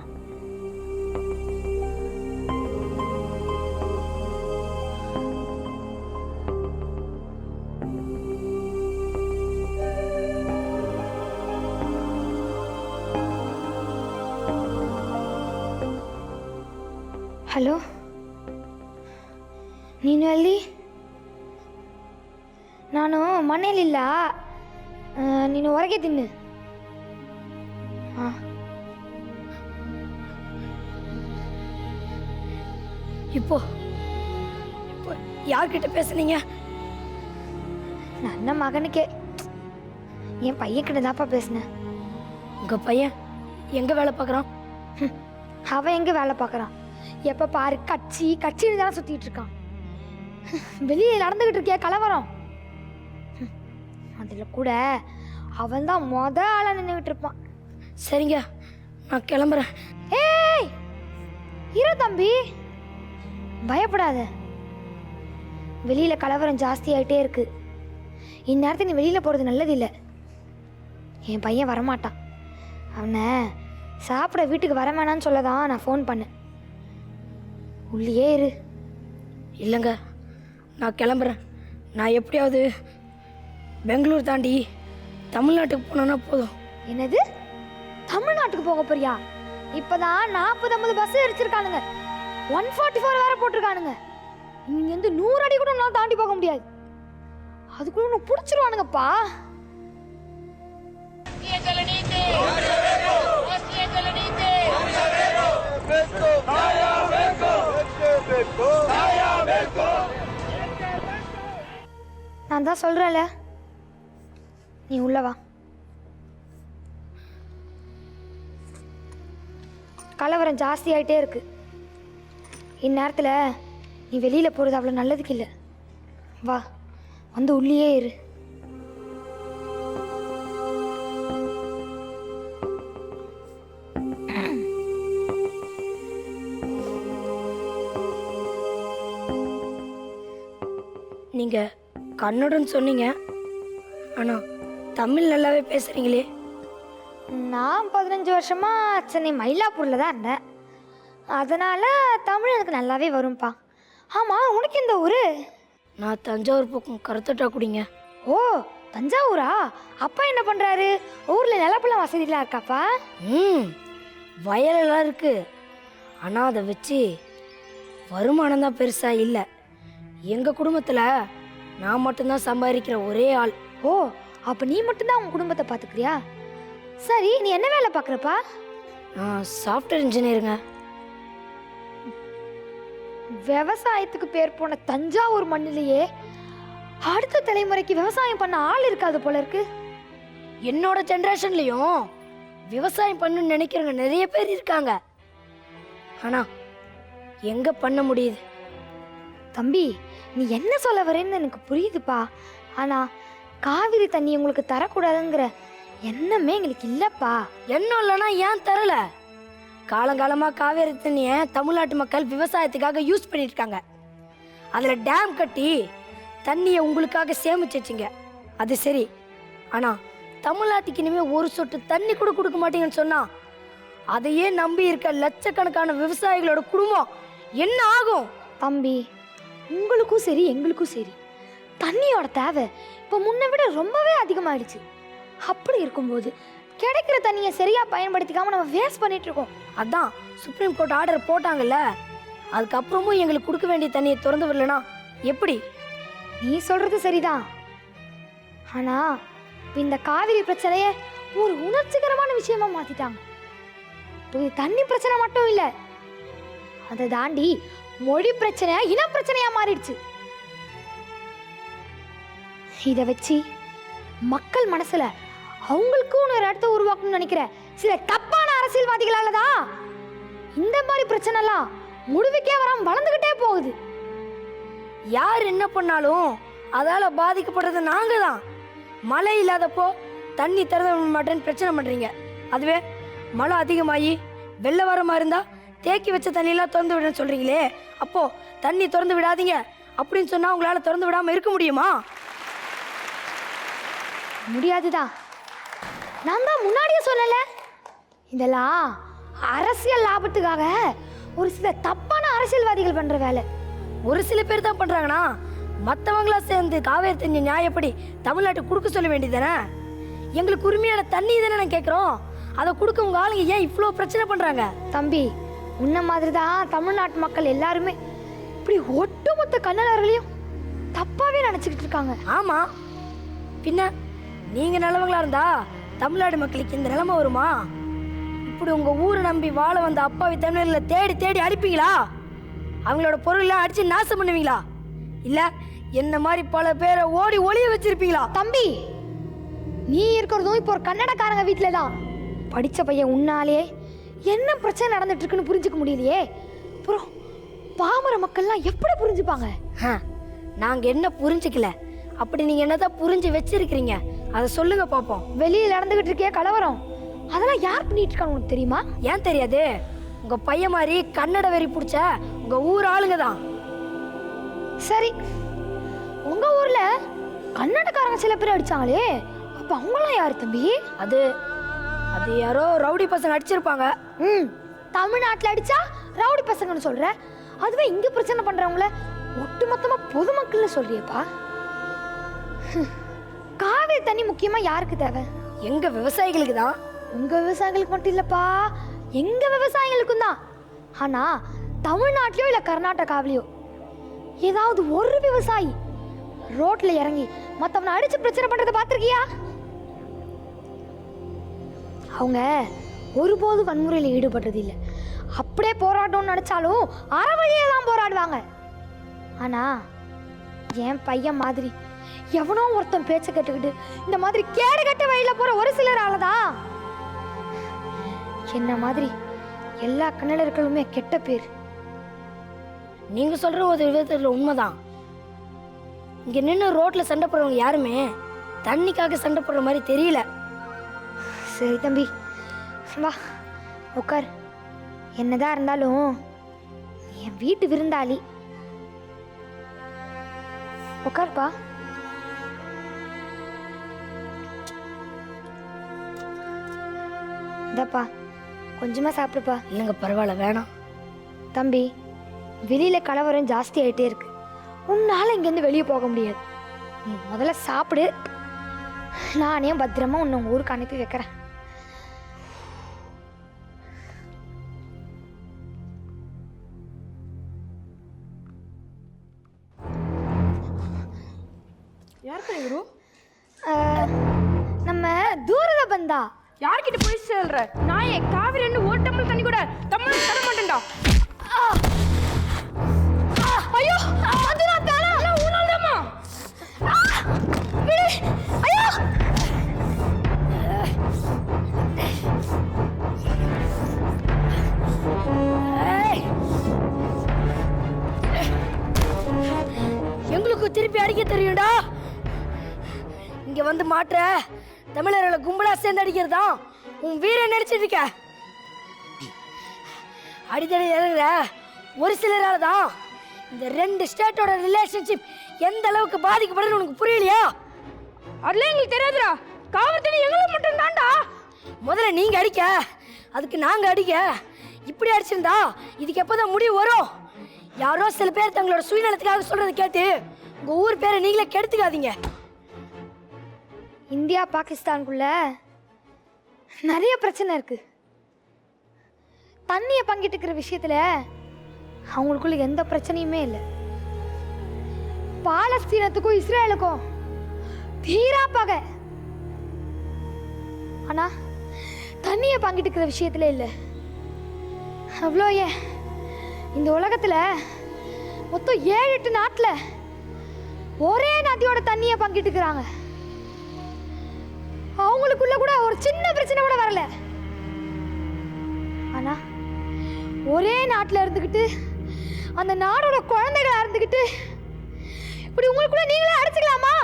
Speaker 2: ಹಲೋ, ನೀನು ಎಲ್ಲಿ? ನಾನು ಮನೇಲಿಲ್ಲ, ನೀನು ಹೊರಗಿದ್ದೀನಿ. ಹಾಂ, இப்போ யார்கிட்ட பேசுனீங்க? ನನ್ನ மகனுக்கே, என் பையன் கிட்ட தான்ப்பா பேசினேன். உங்கள் பையன் எங்கே வேலை பார்க்குறான்? அவன் எங்கே வேலை பார்க்குறான்? எப்போ பாரு கட்சின்னு தானே சுற்றிட்டு இருக்கான். வெளியே நடந்துகிட்டு இருக்கியா கலவரம், அதுல கூட அவன் தான் ஆளா நின்றுகிட்டு இருப்பான். சரிங்க, நான் கிளம்புறேன். ஏய் இரு தம்பி, பயப்படாத. வெளியில கலவரம் ஜாஸ்தி ஆயிட்டே இருக்கு. இந்நேரத்துக்கு நீ வெளியில போறது நல்லது இல்லை. என் பையன் வரமாட்டான். அவனை சாப்பிட வீட்டுக்கு வர வேணான்னு சொல்லதான் நான் ஃபோன் பண்ணேன். உள்ளே இரு. இல்லைங்க, நான் கிளம்புறேன். நான் எப்படியாவது பெங்களூர் தாண்டி தமிழ்நாட்டுக்கு போனோன்னா போதும். என்னது, தமிழ்நாட்டுக்கு போக போறியா? இப்பதான் 40-50 பஸ் எரிச்சிருக்கானுங்க, 144 வேற போட்டிருக்கானுங்க. இங்கேருந்து 100 அடி கூட நான் தாண்டி போக முடியாது. அதுக்குள்ள உன்னை பிடிச்சிருவானுங்கப்பா. நான் தான் சொல்றேன்ல, நீ உள்ள வா. கலவரம் ஜாஸ்தி ஆயிட்டே இருக்கு. இந்நேரத்தில் நீ வெளியில போறது அவ்வளோ நல்லதுக்கு இல்லை. வா, வந்து உள்ளே இரு. நீங்க கன்னடம் சொன்னீங்க, ஆனா தமிழ் நல்லாவே பேசுறீங்களே. நான் 15 வருஷமா சென்னை மயிலாப்பூர்ல தான் இருந்தேன், அதனால தமிழ் எனக்கு நல்லாவே வரும்பா. ஆமா, உனக்கு இந்த ஊரு? நான் தஞ்சாவூர் பக்கம் கருத்தட்டா குடிங்க. ஓ, தஞ்சாவூரா? அப்பா என்ன பண்றாரு? ஊர்ல நிலப்பெல்லாம் வசதிலாம் இருக்காப்பா? வயலெல்லாம் இருக்கு, ஆனா அதை வச்சு வருமானம் தான் பெருசா இல்லை. எங்க குடும்பத்துல நான் மட்டும்தான் சம்பாதிக்கிற ஒரே ஆள். ஓ, அப்ப நீ மட்டும்தான் உங்க குடும்பத்தை பாத்துக்கிறியா? சரி, நீ என்ன வேலை பார்க்குறப்பா? நான் சாஃப்ட்வேர் இன்ஜினியருங்க. விவசாயத்துக்கு பேர் போன தஞ்சாவூர் மண்ணிலேயே அடுத்த தலைமுறைக்கு விவசாயம் பண்ண ஆள் இருக்காது போல இருக்கு. என்னோட ஜெனரேஷன்லயும் விவசாயம் பண்ணணும்னு நினைக்கிறவங்க நிறைய பேர் இருக்காங்க, ஆனா எங்க பண்ண முடியுது? தம்பி, நீ என்ன சொல்ல வரேன்னு எனக்கு புரியுதுப்பா, ஆனா காவிரி தண்ணி உங்களுக்கு தரக்கூடாதுங்கிற எண்ணமே எங்களுக்கு இல்லப்பா. என்ன இல்லைன்னா ஏன் தரல? காலங்காலமா காவேரி தண்ணியை தமிழ்நாட்டு மக்கள் விவசாயத்துக்காக யூஸ் பண்ணிட்டு இருக்காங்க. அதுல டேம் கட்டி தண்ணியை உங்களுக்காக சேமிச்சு வச்சுங்க, அது சரி. ஆனா தமிழ்நாட்டுக்கு இனிமே ஒரு சொட்டு தண்ணி கூட கொடுக்க மாட்டீங்கன்னு சொன்னா அதையே நம்பி இருக்க லட்சக்கணக்கான விவசாயிகளோட குடும்பம் என்ன ஆகும்? தம்பி, உங்களுக்கும் சரி எங்களுக்கும் சரி தண்ணியோட தேவை இப்போ முன்ன விட ரொம்பவே அதிகமாயிடுச்சு. அப்படி இருக்கும்போது கிடைக்கிற தண்ணியை சரியா பயன்படுத்திக்காம நம்ம வேஸ்ட் பண்ணிட்டு இருக்கோம். அதான் சுப்ரீம் கோர்ட் ஆர்டர் போட்டாங்கல்ல, அதுக்கப்புறமும் எங்களுக்கு கொடுக்க வேண்டிய தண்ணியை திறந்து விடலனா எப்படி? நீ சொல்றது சரிதான், ஆனா இந்த காவிரி பிரச்சனைய ஒரு உணர்ச்சிகரமான விஷயமா மாத்திட்டாங்க. இது தண்ணி பிரச்சனை மட்டும் இல்ல, அதை தாண்டி மொழி பிரச்சனை, இன பிரச்சனையா மாறிடுச்சு. இதை வச்சு மக்கள் மனசுல அவங்களுக்கும் ஒரு இடத்த உருவாக்கணும்னு நினைக்கிற சில தப்பான அரசியல்வாதிகளால தான் இந்த மாதிரி பிரச்சனை எல்லாம் முடிவுக்கே வராம வளர்ந்துகிட்டே போகுது. யார் என்ன பண்ணாலும் அதால பாதிக்கப்படுறது நாங்க தான். மழை இல்லாதப்போ தண்ணி திறந்து மாட்டேன்னு பிரச்சனை பண்றீங்க, அதுவே மழை அதிகமாகி வெள்ள வரமா இருந்தா தேக்கி வச்ச தண்ணியெல்லாம் திறந்து விடுன்னு சொல்றீங்களே, அப்போ தண்ணி திறந்து விடாதீங்க அப்படின்னு சொன்னா உங்களால திறந்து விடாம இருக்க முடியுமா? முடியாதுதான். நான் தான் முன்னாடியே சொல்லல, இதெல்லாம் அரசியல் லாபத்துக்காக ஒரு சில தப்பான அரசியல்வாதிகள் பண்ற வேலை. ஒரு சில பேர் தான் பண்றாங்கன்னா மற்றவங்களா சேர்ந்து காவேரி தண்ணி நியாயப்படி தமிழ்நாட்டுக்கு கொடுக்க சொல்ல வேண்டியதானே? எங்களுக்கு உரிமையான தண்ணி தானே நான் கேட்குறோம், அதை கொடுக்க உங்க ஆளுங்க ஏன் இவ்வளோ பிரச்சனை பண்றாங்க? தம்பி, உன்ன மாதிரி தான் தமிழ்நாட்டு மக்கள் எல்லாருமே இப்படி ஒட்டுமொத்த கண்ணலர்களையும் தப்பாவே நினைச்சுக்கிட்டு இருக்காங்க. ஆமா, பின்ன நீங்க நல்லவங்களா இருந்தா தமிழ்நாடு மக்களுக்கு இந்த நிலைமை வருமா? இப்படி உங்க ஊரை நம்பி வாழ வந்த அப்பாவி தமிழர்களை தேடி தேடி அடிப்பீங்களா? அவங்களோட பொருள்லாம் அடிச்சு நாசம் பண்ணுவீங்களா? இல்ல என்ன மாதிரி பல பேரை ஓடி ஒளிய வச்சிருப்பீங்களா? தம்பி, நீ இருக்கிறதும் இப்போ ஒரு கன்னடக்காரங்க வீட்டில தான். படிச்ச பையன் உன்னாலே என்ன பிரச்சனை நடந்துட்டு இருக்குன்னு புரிஞ்சுக்க முடியலையே, அப்புறம் பாமர மக்கள்லாம் எப்படி புரிஞ்சுப்பாங்க?
Speaker 9: நாங்க என்ன புரிஞ்சுக்கல, அப்படி நீங்க என்னதான் புரிஞ்சு வச்சிருக்கீங்க அதை சொல்லுங்க பாப்போம்.
Speaker 2: வெளியில நடந்துகிட்டு இருக்கே கலவரம், அதெல்லாம் யார் பண்ணிட்டு இருக்காங்க உனக்கு தெரியுமா?
Speaker 9: ஏன் தெரியாது? உங்க பையன் மாதிரி கன்னட வெறி பிடிச்ச உங்க ஊர் ஆளுங்க தான்.
Speaker 2: சரி, உங்க ஊர்ல கன்னடக்காரங்க சில பேர் அடிச்சாங்களே, அப்ப அவங்களாம் யாரு தம்பி?
Speaker 9: அது அது யாரோ ரவுடி பசங்க அடிச்சிருப்பாங்க.
Speaker 2: தமிழ்நாட்டுல அடிச்சா ரவுடி பசங்கன்னு சொல்ற, அதுவே இங்க பிரச்சனை பண்றவங்கள ஒட்டுமொத்தமா பொதுமக்கள்னு சொல்றியப்பா. காவிரி தண்ணி முக்கியமா யாருக்கு தேவை?
Speaker 9: எங்க விவசாயிகளுக்கு தான்.
Speaker 2: உங்க விவசாயிகளுக்கு மட்டும் இல்லப்பா, எங்க விவசாயிகளுக்கும் தான். ஆனா தமிழ்நாட்டிலயோ இல்ல கர்நாடகாவிலயோ ஏதாவது ஒரு விவசாயி ரோட்ல இறங்கி மத்தவனை அடிச்சு பிரச்சனை பண்றதை பார்த்திருக்கியா? அவங்க ஒருபோதும் வன்முறையில் ஈடுபடுறது இல்லை. அப்படியே போராட்டம்னு நினைச்சாலும் அறவழியே தான் போராடுவாங்க. ஆனா என் பையன் மாதிரி எவனோ ஒருத்தன் பேச்ச கேட்டுக்கிட்டு இந்த மாதிரி கேடு கட்ட வழியில போற ஒரு சிலரால தான் என்ன மாதிரி எல்லா கன்னடர்களுமே கெட்ட பேர்.
Speaker 9: நீங்க சொல்ற ஒரு விதத்துல உண்மைதான். இங்க நின்று ரோட்ல சண்டை போடுறவங்க யாருமே தண்ணிக்காக சண்டை போடுற மாதிரி தெரியல.
Speaker 2: சரி தம்பி, வா உட்கார். என்னதான் இருந்தாலும் என் வீட்டு விருந்தாளி. உட்கார்ப்பா. இந்தப்பா கொஞ்சமா சாப்பிடுப்பா.
Speaker 9: இல்லைங்க பரவாயில்ல, வேணாம்.
Speaker 2: தம்பி, வெளியில கலவரம் ஜாஸ்தி ஆயிட்டே இருக்கு, உன்னால இங்கேருந்து வெளியே போக முடியாது. நீ முதல்ல சாப்பிடு, நானே பத்திரமா உன்னை உங்க ஊருக்கு அனுப்பி வைக்கிறேன். நம்ம தூரத பந்தா.
Speaker 9: யார்கிட்ட போய் சொல்ற? நாயே, காவிரி ரெண்டு ஒரு டம்ளர் தண்ணி கூட தமிழ் தர மாட்டேன்டா.
Speaker 2: ஐயோ, அது நான் தானா? நான் உன்னாலதாமா? ஐயோ,
Speaker 9: எங்களுக்கு திருப்பி அடிக்க தெரியும்டா. இங்க வந்து மாற்ற தமிழர்களை கும்பலா சேர்ந்து அடிக்கிறதா உன் வீரன் நினைச்சிட்டு இருக்க. அடித்தடி இறங்குற ஒரு சிலரால தான் இந்த ரெண்டு ஸ்டேட்டோட ரிலேஷன்ஷிப் எந்த அளவுக்கு பாதிக்கப்படுது உனக்கு புரியலையா?
Speaker 2: அதெல்லாம் எங்களுக்கு தெரியாதுடா. காவிரி தண்ணி எங்களுக்கு மட்டும் தான்டா.
Speaker 9: முதல்ல நீங்க அடிக்க, அதுக்கு நாங்க அடிக்க. இப்படி அடிச்சிருந்தா இதுக்கு எப்போதான் முடிவு வரும்? யாரோ சில பேர் தங்களோட சுயநலத்துக்காக சொல்றதை கேட்டு உங்க ஊர் பேரை நீங்களே கெடுத்துக்காதீங்க.
Speaker 2: இந்தியா பாகிஸ்தானுக்குள்ள நிறைய பிரச்சனை இருக்கு. தண்ணியை பங்கிட்டுக்கிற விஷயத்துல அவங்களுக்குள்ள எந்த பிரச்சனையுமே இல்லை. பாலஸ்தீனத்துக்கும் இஸ்ரேலுக்கும் தீரா பகை. ஆனா தண்ணியை பங்கிட்டுக்கிற விஷயத்துல இல்லை. அவ்வளோ ஏன் இந்த உலகத்துல மொத்தம் 7-8 நாட்டுல ஒரே நதியோட தண்ணியை பங்கிட்டுக்கிறாங்க. அவங்களுக்குள்ள கூட ஒரு சின்ன பிரச்சனை கூட வரல. ஆனா ஒரே நாட்டுல இருந்துகிட்டு அந்த நாடோட குழந்தைகளா இருந்துகிட்டு இப்படி உங்களுக்குள்ள நீங்களே அடிச்சுக்கலாமா?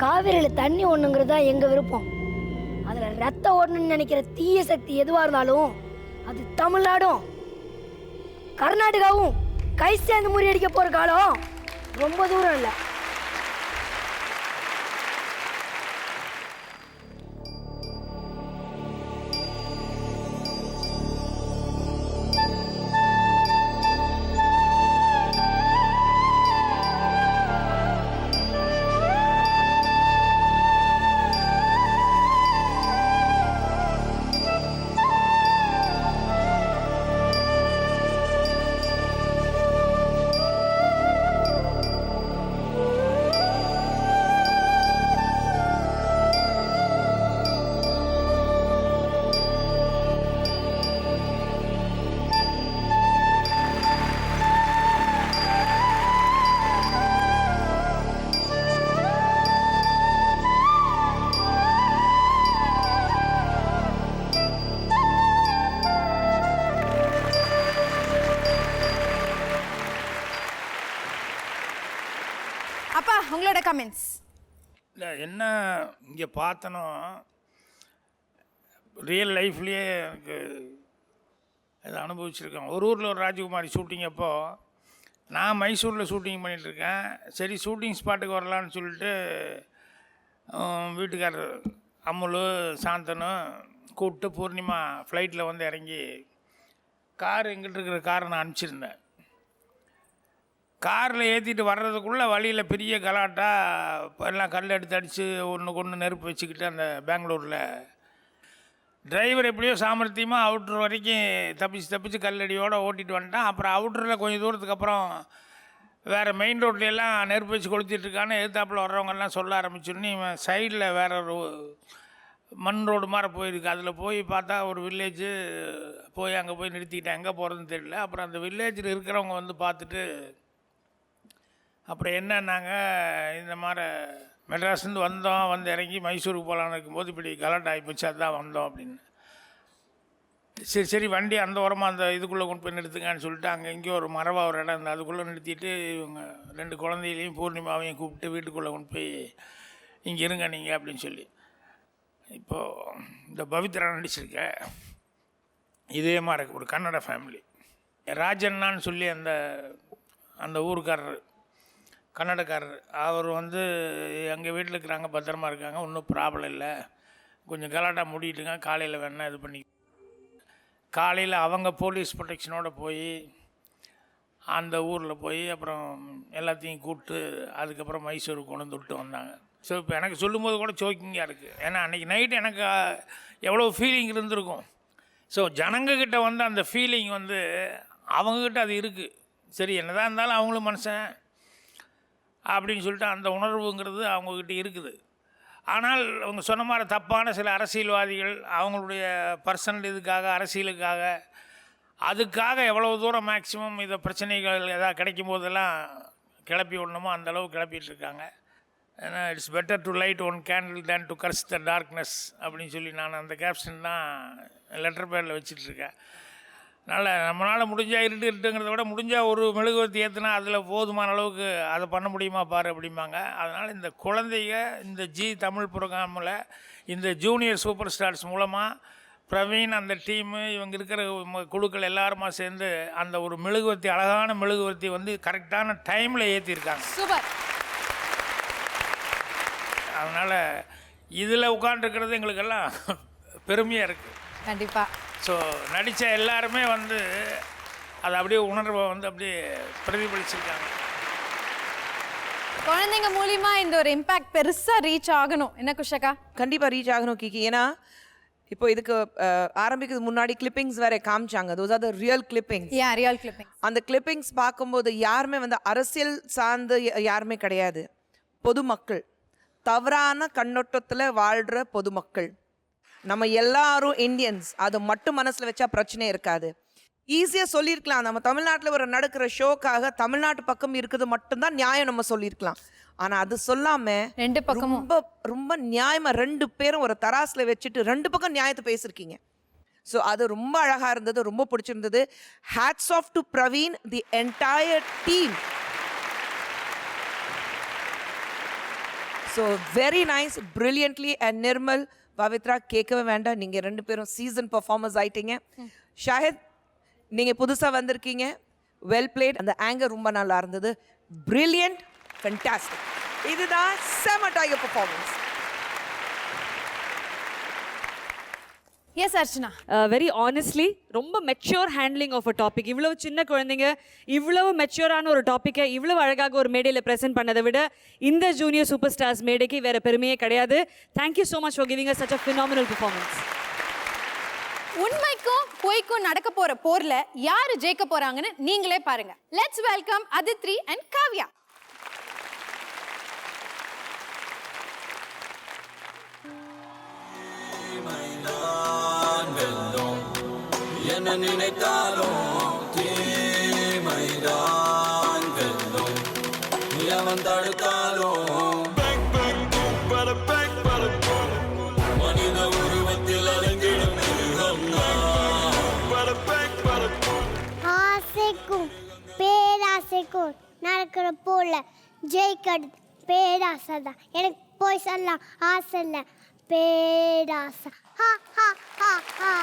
Speaker 9: காவிரியில தண்ணி ஒண்ணுங்கிறது தான் எங்க விருப்பம். அதுல ரத்த ஓடணும்னு நினைக்கிற தீய சக்தி எதுவா இருந்தாலும் அது தமிழ்நாடும் கர்நாடகாவும் கை சேர்ந்து முறியடிக்க போற காலம் ரொம்ப தூரம் இல்லை.
Speaker 1: உங்களோட கமெண்ட்ஸ்.
Speaker 11: இல்லை என்ன இங்கே பார்த்தனோ ரியல் லைஃப்லேயே எனக்கு அதை அனுபவிச்சிருக்கேன். ஒரு ஊரில் ஒரு ராஜகுமாரி ஷூட்டிங் அப்போ நான் மைசூரில் ஷூட்டிங் பண்ணிகிட்ருக்கேன். சரி ஷூட்டிங் ஸ்பாட்டுக்கு வரலான்னு சொல்லிட்டு வீட்டுக்காரர் அம்முலு சாந்தனு கூப்பிட்டு பூர்ணிமா ஃப்ளைட்டில் வந்து இறங்கி கார் எங்கிட்ட இருக்கிற காரை நான் அனுப்பிச்சிருந்தேன். காரில் ஏற்றிட்டு வர்றதுக்குள்ளே வழியில் பெரிய கலாட்டா, எல்லாம் கல் எடுத்து அடித்து ஒன்றுக்கு ஒன்று நெருப்பு வச்சுக்கிட்டு அந்த பெங்களூரில் டிரைவர் எப்படியோ சாமர்த்தியமாக அவுட்ரு வரைக்கும் தப்பிச்சு கல்லடியோடு ஓட்டிகிட்டு வந்துட்டான். அப்புறம் அவுட்டரில் கொஞ்சம் தூரத்துக்கு அப்புறம் வேறு மெயின் ரோட்லையெல்லாம் நெருப்பு வச்சு கொளுத்திட்டுருக்கான்னு எதிர்த்தாப்பில் வர்றவங்கெல்லாம் சொல்ல ஆரம்பிச்சோன்னே இவன் சைடில் வேற ஒரு மண் ரோடு மாதிரி போயிருக்கு. அதில் போய் பார்த்தா ஒரு வில்லேஜு, போய் அங்கே போய் நிறுத்திக்கிட்டேன். எங்கே போகிறதுன்னு தெரியல. அப்புறம் அந்த வில்லேஜில் இருக்கிறவங்க வந்து பார்த்துட்டு அப்புறம் என்னன்னாங்க, இந்த மாதிரி மெட்ராஸ்லேருந்து வந்தோம், வந்து இறங்கி மைசூருக்கு போகலான்னு இருக்கும்போது இப்படி கலாட் ஆகிப்போச்சு, அதுதான் வந்தோம் அப்படின்னு. சரி வண்டி அந்த ஓரமாக அந்த இதுக்குள்ளே கொண்டு போய் நிறுத்துங்கன்னு சொல்லிட்டு அங்கே எங்கேயோ ஒரு மரவா ஒரு இடம் இருந்தது, அதுக்குள்ளே நிறுத்திட்டு இவங்க 2 குழந்தைகளையும் பூர்ணிமாவையும் கூப்பிட்டு வீட்டுக்குள்ளே கொண்டு போய் இங்கே இருங்க நீங்கள் அப்படின்னு சொல்லி. இப்போது இந்த பவித்ரா நடிச்சிருக்க இதே மாதிரி ஒரு கன்னட ஃபேமிலி, ராஜண்ணான்னு சொல்லி அந்த ஊருக்காரர் கன்னடக்காரர், அவர் வந்து எங்கள் வீட்டில் இருக்கிறாங்க, பத்திரமா இருக்காங்க, ஒன்றும் ப்ராப்ளம் இல்லை, கொஞ்சம் கலாட்டா மூடிட்டுங்க, காலையில் வேணா இது பண்ணி. காலையில் அவங்க போலீஸ் ப்ரொடெக்ஷனோடு போய் அந்த ஊரில் போய் அப்புறம் எல்லாத்தையும் கூப்பிட்டு அதுக்கப்புறம் மைசூருக்கு கொண்டு வந்து விட்டு வந்தாங்க. ஸோ இப்போ எனக்கு சொல்லும்போது கூட சோக்கிங்காக இருக்குது. ஏன்னா அன்றைக்கி நைட்டு எனக்கு எவ்வளோ ஃபீலிங் இருந்திருக்கும். ஸோ ஜனங்கக்கிட்ட வந்து அந்த ஃபீலிங் வந்து அவங்கக்கிட்ட அது இருக்குது. சரி என்னதான் இருந்தாலும் அவங்களும் மனுஷன் அப்படின்னு சொல்லிட்டு அந்த உணர்வுங்கிறது அவங்கக்கிட்ட இருக்குது. ஆனால் அவங்க சொன்ன மாதிரி தப்பான சில அரசியல்வாதிகள் அவங்களுடைய பர்சனல் இதுக்காக, அரசியலுக்காக, அதுக்காக எவ்வளோ தூரம் மேக்ஸிமம் இதை பிரச்சனைகள் எதாவது கிடைக்கும் போதெல்லாம் கிளப்பி விடணுமோ அந்தளவு கிளப்பிகிட்ருக்காங்க. ஏன்னா it's better to light one candle than to கர்ஸ் the darkness அப்படின்னு சொல்லி நான் அந்த கேப்ஷன் தான் லெட்டர் பேரில் வச்சிட்ருக்கேன். அதனால் நம்மளால் முடிஞ்சால் இருட்டுங்கிறத விட முடிஞ்சால் ஒரு மெழுகுவர்த்தி ஏற்றுனா அதில் போதுமான அளவுக்கு அதை பண்ண முடியுமா பாரு அப்படிம்பாங்க. அதனால் இந்த குழந்தைங்க இந்த தமிழ் ப்ரோக்ராமில் இந்த ஜூனியர் சூப்பர் ஸ்டார்ஸ் மூலமாக பிரவீன் அந்த டீமு இவங்க இருக்கிற குழுக்கள் எல்லாருமா சேர்ந்து அந்த ஒரு மெழுகுவர்த்தி, அழகான மெழுகுவர்த்தி வந்து கரெக்டான டைமில் ஏற்றிருக்காங்க.
Speaker 1: சூப்பர்.
Speaker 11: அதனால் இதில் உட்காந்துருக்கிறது எங்களுக்கெல்லாம் பெருமையாக இருக்குது.
Speaker 1: கண்டிப்பாக.
Speaker 11: ஸோ நடித்த எல்லாருமே வந்து அதை அப்படியே உணர்வை வந்து அப்படியே பிரதிபலிச்சிருக்காங்க.
Speaker 1: குழந்தைங்க மூலியமா இந்த ஒரு இம்பாக்ட் பெருசாக ரீச் ஆகணும். என்ன குஷகா?
Speaker 12: கண்டிப்பாக ரீச் ஆகணும் கிக்கி. ஏன்னா இப்போ இதுக்கு ஆரம்பிக்கிறது முன்னாடி கிளிப்பிங்ஸ் வேற காமிச்சாங்க. Those are the real clippings.
Speaker 1: Real clippings.
Speaker 12: அந்த கிளிப்பிங்ஸ் பார்க்கும்போது யாருமே வந்து அரசியல் சார்ந்து யாருமே கிடையாது. பொதுமக்கள், தவறான கண்ணோட்டத்தில் வாழ்கிற பொதுமக்கள், நம்ம எல்லாரும் இந்தியன்ஸ், அதை மட்டும் மனசில் வச்சா பிரச்சனை இருக்காது. ஈஸியாக சொல்லியிருக்கலாம், நம்ம தமிழ்நாட்டில் ஒரு நடக்கிற ஷோக்காக தமிழ்நாட்டு பக்கம் இருக்குது மட்டும்தான் நியாயம் நம்ம சொல்லியிருக்கலாம். ஆனால் அது சொல்லாமல்
Speaker 1: 2 பக்கமும்
Speaker 12: ரொம்ப ரொம்ப நியாயமாக 2 பேரும் ஒரு தராசில் வச்சுட்டு 2 பக்கம் நியாயத்தை பேசியிருக்கீங்க. ஸோ அது ரொம்ப அழகாக இருந்தது, ரொம்ப பிடிச்சிருந்தது. Hats off to Praveen, the entire team. So very nice, brilliantly. And Nirmal, Pavithra கேட்கவே வேண்டாம், நீங்கள் 2 பேரும் சீசன் பர்ஃபார்மர்ஸ் ஆயிட்டீங்க. ஷாஹித், நீங்கள் புதுசாக வந்திருக்கீங்க, வெல் பிளேட். அந்த ஆங்கர் ரொம்ப நல்லா இருந்தது, பிரில்லியன்ட், ஃபென்டாஸ்டிக். இதுதான் செம tiger performance.
Speaker 1: Yes Archana.
Speaker 13: Very honestly ரொம்ப mature handling of a topic. இவ்வளவு சின்ன குழந்தைங்க இவ்வளவு மெச்சூரான ஒரு டாப்பிக்கை இவ்வளவு அழகாக ஒரு மேடையில் ப்ரெசென்ட் பண்ணதை விட இந்த ஜூனியர் சூப்பர் ஸ்டார்ஸ் மேடைக்கு வேற பெருமையே கிடையாது. Thank you so much for giving us such a phenomenal performance.
Speaker 1: உண்மைக்கும் பொய்க்கும் நடக்க போற போர்ல யாரு ஜெயிக்க போறாங்கன்னு நீங்களே பாருங்க. Let's welcome Adithri and Kavya.
Speaker 7: என்ன நினைத்தாலும் தீமைதான் வெல்லும், எவன் தடுத்தாலும் மனித உருவத்தில் அலங்கிடும் மிருகம்.
Speaker 5: ஆசைக்கும் பேராசைக்கும் நடக்கிற போல ஜெயிக்கிறது பேராசை தான். எனக்கு போய் சொல்லலாம் ஆசை இல்லை, பேராசை. ஹா ஹா ஹா ஹா.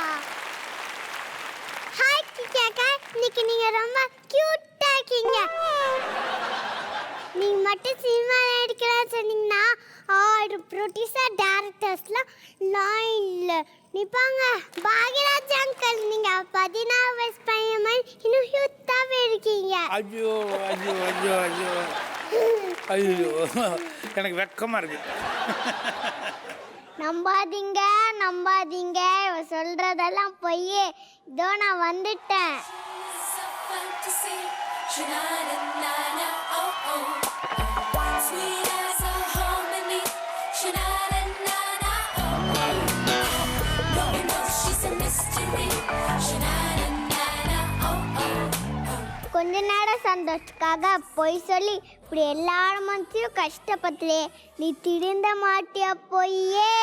Speaker 5: ஹாய் கேக்கா, இன்னைக்கு நீங்க ரொம்ப கியூட்டா இருக்கீங்க. நீங்க மட்டும் சினிமா நடிக்கிறேன்னு சொன்னீங்கன்னா 6 ப்ரொடியூசர் டைரக்டர்ஸ்லாம் லைன்ல நிப்பாங்க. பாக்யராஜ் அங்கிள், நீங்க 14 வயசு பையன் மாதிரி இன்னும் ஹியூட்டாவே இருக்கீங்க.
Speaker 11: ஐயோ ஐயோ ஐயோ ஐயோ ஐயோ, எனக்கு வெக்கமா இருக்கு.
Speaker 5: நம்பாதீங்க நம்பாதீங்க, இவ சொல்றதெல்லாம் பொய். இதோ நான் வந்துட்டேன். கொஞ்ச நேரம் சந்தோஷத்துக்காக பொய் சொல்லி இப்படி எல்லாரும் மனசையும் கஷ்டப்பட்டுலே நீ திருந்த மாட்டியா பொய்யே?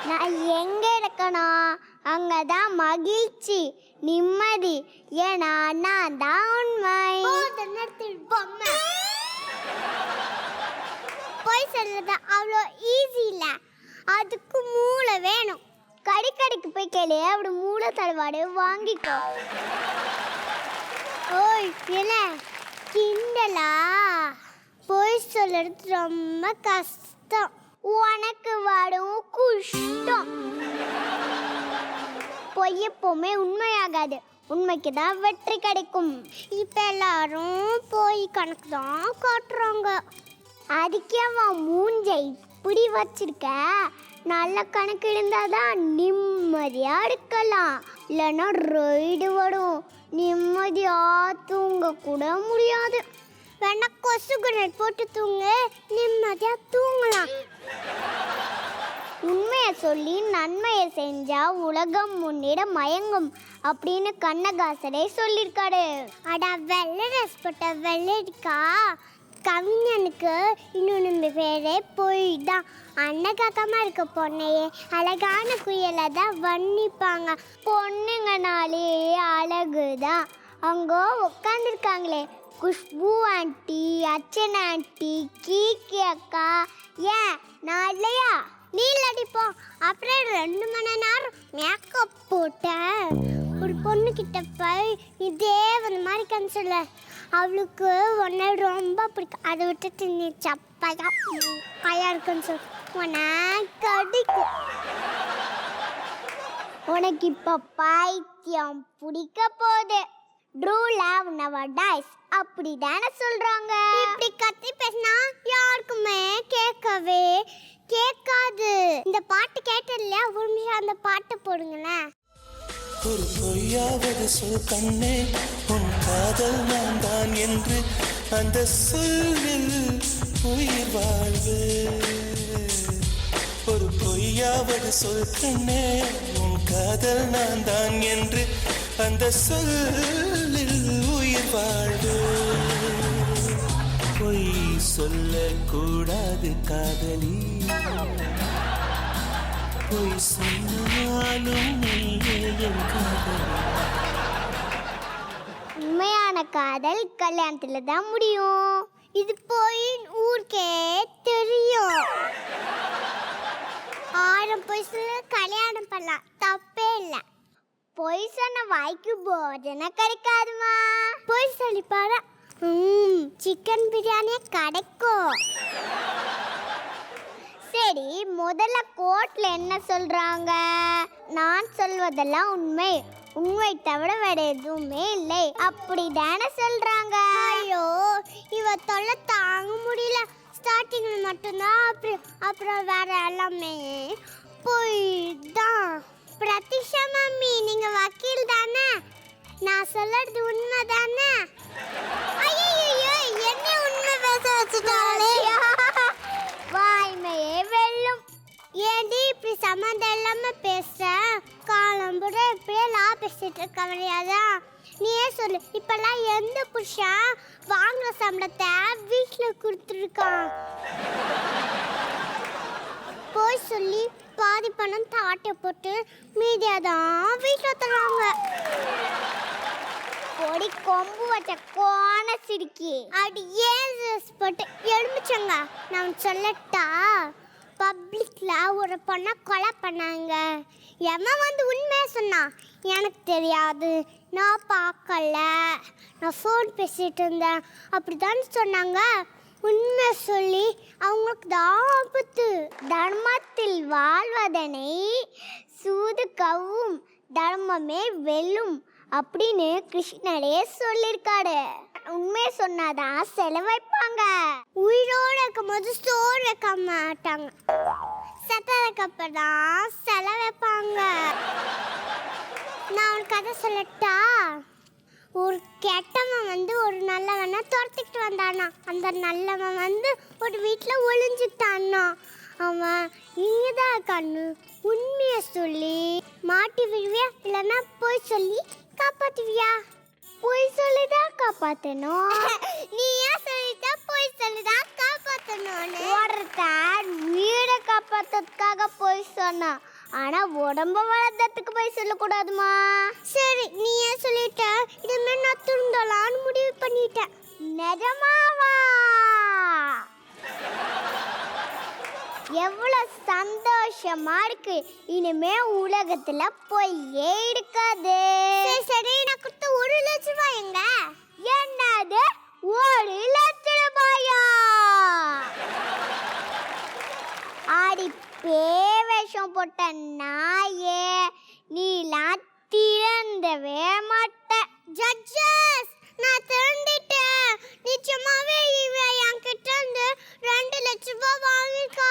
Speaker 5: நான் எங்க இருக்கணும் அங்கதான் மகிழ்ச்சி நிம்மதி, ஏன்னா நான் தான் உண்மை. பொய் சொல்றது அவ்வளோ ஈஸி இல்லை, அதுக்கு மூளை வேணும். கடிக்கடிக்கு போய் கேளு, அப்படி மூளை தடவாடு வாங்கிக்கோ. ஓய் என்ன கிண்டலா? பொய் சொல்றது ரொம்ப கஷ்டம், உனக்கு வரும் குஷ்டம். பொய் எப்பவுமே உண்மையாகாது, உண்மைக்கு தான் வெற்றி கிடைக்கும். இப்ப எல்லாரும் பொய் கணக்கு தான் காட்டுறாங்க. அதுக்கே அவன் மூஞ்சை இப்படி வச்சிருக்க, நல்ல கணக்கு இருந்தாதான் நிம்மதியா இருக்கலாம், இல்லைன்னா ரைடு வரும், நிம்மதியா தூங்க கூட முடியாது. வேணா கொசு குரல் போட்டு தூங்க, நிம்மதியா தூங்கலாம். உண்மையை சொல்லி நன்மையை செஞ்சா உலகம் முன்னிட மயங்கும் அப்படின்னு கண்ணதாசனே சொல்லியிருக்காரு. அடா வெள்ளை ட்ரெஸ் போட்ட வெள்ளரிக்கா கவிஞனுக்கு இன்னொன்று பேரே பொய் தான். அன்னகாக்கமா இருக்க பொண்ணையே அழகான குயிலை தான் வர்ணிப்பாங்க. பொண்ணுங்கனாலே அழகுதான். அங்கோ உட்காந்துருக்காங்களே குஷ்பு ஆண்டி, அர்ச்சனா ஆண்டி, கீக்கி அக்கா, ஏன் நான் இல்லையா? நீ அடிப்போம். அப்புறம் 2 மணி நேரம் மேக்கப் போட்ட ஒரு பொண்ணுக்கிட்ட போய் இதே ஒரு மாதிரி கன்சல்ல, அவளுக்கு உன்னை ரொம்ப பிடிக்கும், அதை விட்டுட்டு நீ சப்பையா பையா இருக்குன்னு சொல்லி உனக்கு அடிக்கும். உனக்கு இப்போ பைத்தியம் பிடிக்க போகுது. ட்ரூ லவ் நெவர் டைஸ் அப்படி தானே சொல்றாங்க. இப்படி கத்தி பேசினா யாருக்குமே கேட்கவே கேட்காது. இந்த பாட்டு கேட்டதில்ல, உண்மையா அந்த பாட்டு போடுங்களேன்.
Speaker 7: ஒரு பொய்யாவது சொல் கண்ணே, உன் காதல் நான் தான் என்று அந்த சொல்லில் உயிர் வாழ்வு. ஒரு பொய்யாவது சொல் கண்ணே, உன் காதல் நான் தான் என்று அந்த சொல்லில் உயிர் வாழ்வு. பொய் சொல்லக்கூடாது காதலி, பொய் சொன்னாலும்
Speaker 5: உண்மையான காதல் கல்யாணத்துல தான் முடியும். இது போய் ஊருக்கே தெரியும். 1000 பொய் சொல்ல கல்யாணம் பண்ணலாம், தப்பே இல்லை. பொய் சொன்ன வாய்க்கு போஜனை கிடைக்காதுமா. பொய் சொல்லி பாரு, சிக்கன் பிரியாணியே கிடைக்கும். சரி, முதல்ல கோர்ட்ல என்ன சொல்றாங்க? நான் சொல்வதெல்லாம் உண்மை, உண்மை தவிர வேற எதுவுமே இல்லை அப்படி தானே சொல்றாங்க. ஐயோ, இவ தொல்லை தாங்க முடியல. ஸ்டார்டிங்ல மட்டும்தான், அப்புறம் வேற எல்லாமே போய் தான். பிரதிஷா மம்மி, நீங்க வக்கீல் தானே? நான் சொல்றது உண்மை தானே? ஐயோ, என்ன உண்மை பேச வச்சுட்டாலே. வாய்மையே வெல்லும். ஏண்டி இப்படி சம்மந்தம் இல்லாம பேச? காலம்புற இப்படியே பேசிட்டு இருக்க முடியாதா? நீயே சொல்லு. இப்பெல்லாம் எந்த புருஷன் வாங்குற சம்பளத்தை வீட்டுல கொடுத்துருக்கான்? போய் சொல்லி பாதி பணம் தாட்டை போட்டு மீதியாதான் வீட்டுல தருவாங்க. கொடி கொம்பு வச்ச கோண சிரிக்கி அப்படி ஏன் ட்ரெஸ் போட்டு எலுமிச்சங்க நான் சொல்லட்டா பப்ளிக்ல ஒரு பொண்ணை கொலை பண்ணாங்க. எவன் வந்து உண்மையை சொன்னான் எனக்கு தெரியாது, நான் பார்க்கல, நான் ஃபோன் பேசிட்டு இருந்தேன் அப்படிதான் சொன்னாங்க. உண்மை சொல்லி அவங்களுக்கு தான் ஆபத்து. தர்மத்தில் வாழ்வதனை சூது கவ்வும், தர்மமே வெல்லும் அப்படின்னு கிருஷ்ணரே சொல்லியிருக்காரு. உண்மையை சொன்னாதான் செலவைப்பாங்க. உயிரோடு இருக்கும் போது சோறு வைக்க மாட்டாங்க, செத்ததுக்கு அப்புறம் தான் செலவைப்பாங்க. நான் ஒரு கதை சொல்லட்டா? ஒரு கெட்டவன் வந்து ஒரு நல்லவனை துரத்திக்கிட்டு வந்தானா. அந்த நல்லவன் வந்து ஒரு வீட்டில் ஒளிஞ்சுட்டான்னா. அவன் நீங்கள் தான் கண்ணு, உண்மையை சொல்லி மாட்டி விடுவியா இல்லைன்னா போய் சொல்லி காப்பாற்றுவியா? போய் சொல்லி தான் காப்பாற்றணும். நீ ஏன் சொல்லிட்டா போய் சொல்லி தான் காப்பாற்றணும். ஒருத்தன் வீடை காப்பாற்றுறதுக்காக போய் சொன்னான், ஆனா உடம்ப வளர்த்ததுக்கு போய் சொல்லக்கூடாதுமா. சரி நீ ஏன் சொல்லிட்ட? இனிமே நான் துண்டலான்னு முடிவு பண்ணிட்டேன். நிஜமாவா? எவ்வளவு சந்தோஷமா இருக்கு. இனிமே உலகத்துல பொய்யே இருக்காது. சரி நான் கொடுத்த 1 லட்சம் ரூபாய் எங்க? என்னது 1 லட்சம் ரூபாயா? ஆடி பேவேஷம் போட்ட நாயே, நீலாம் திறந்தவே மாட்ட. ஜட்ஜஸ் நான் திறந்துட்டேன். நிச்சயமாவே இவன் என்கிட்ட இருந்து 2 லட்சம் ரூபாய் வாங்கிக்கா.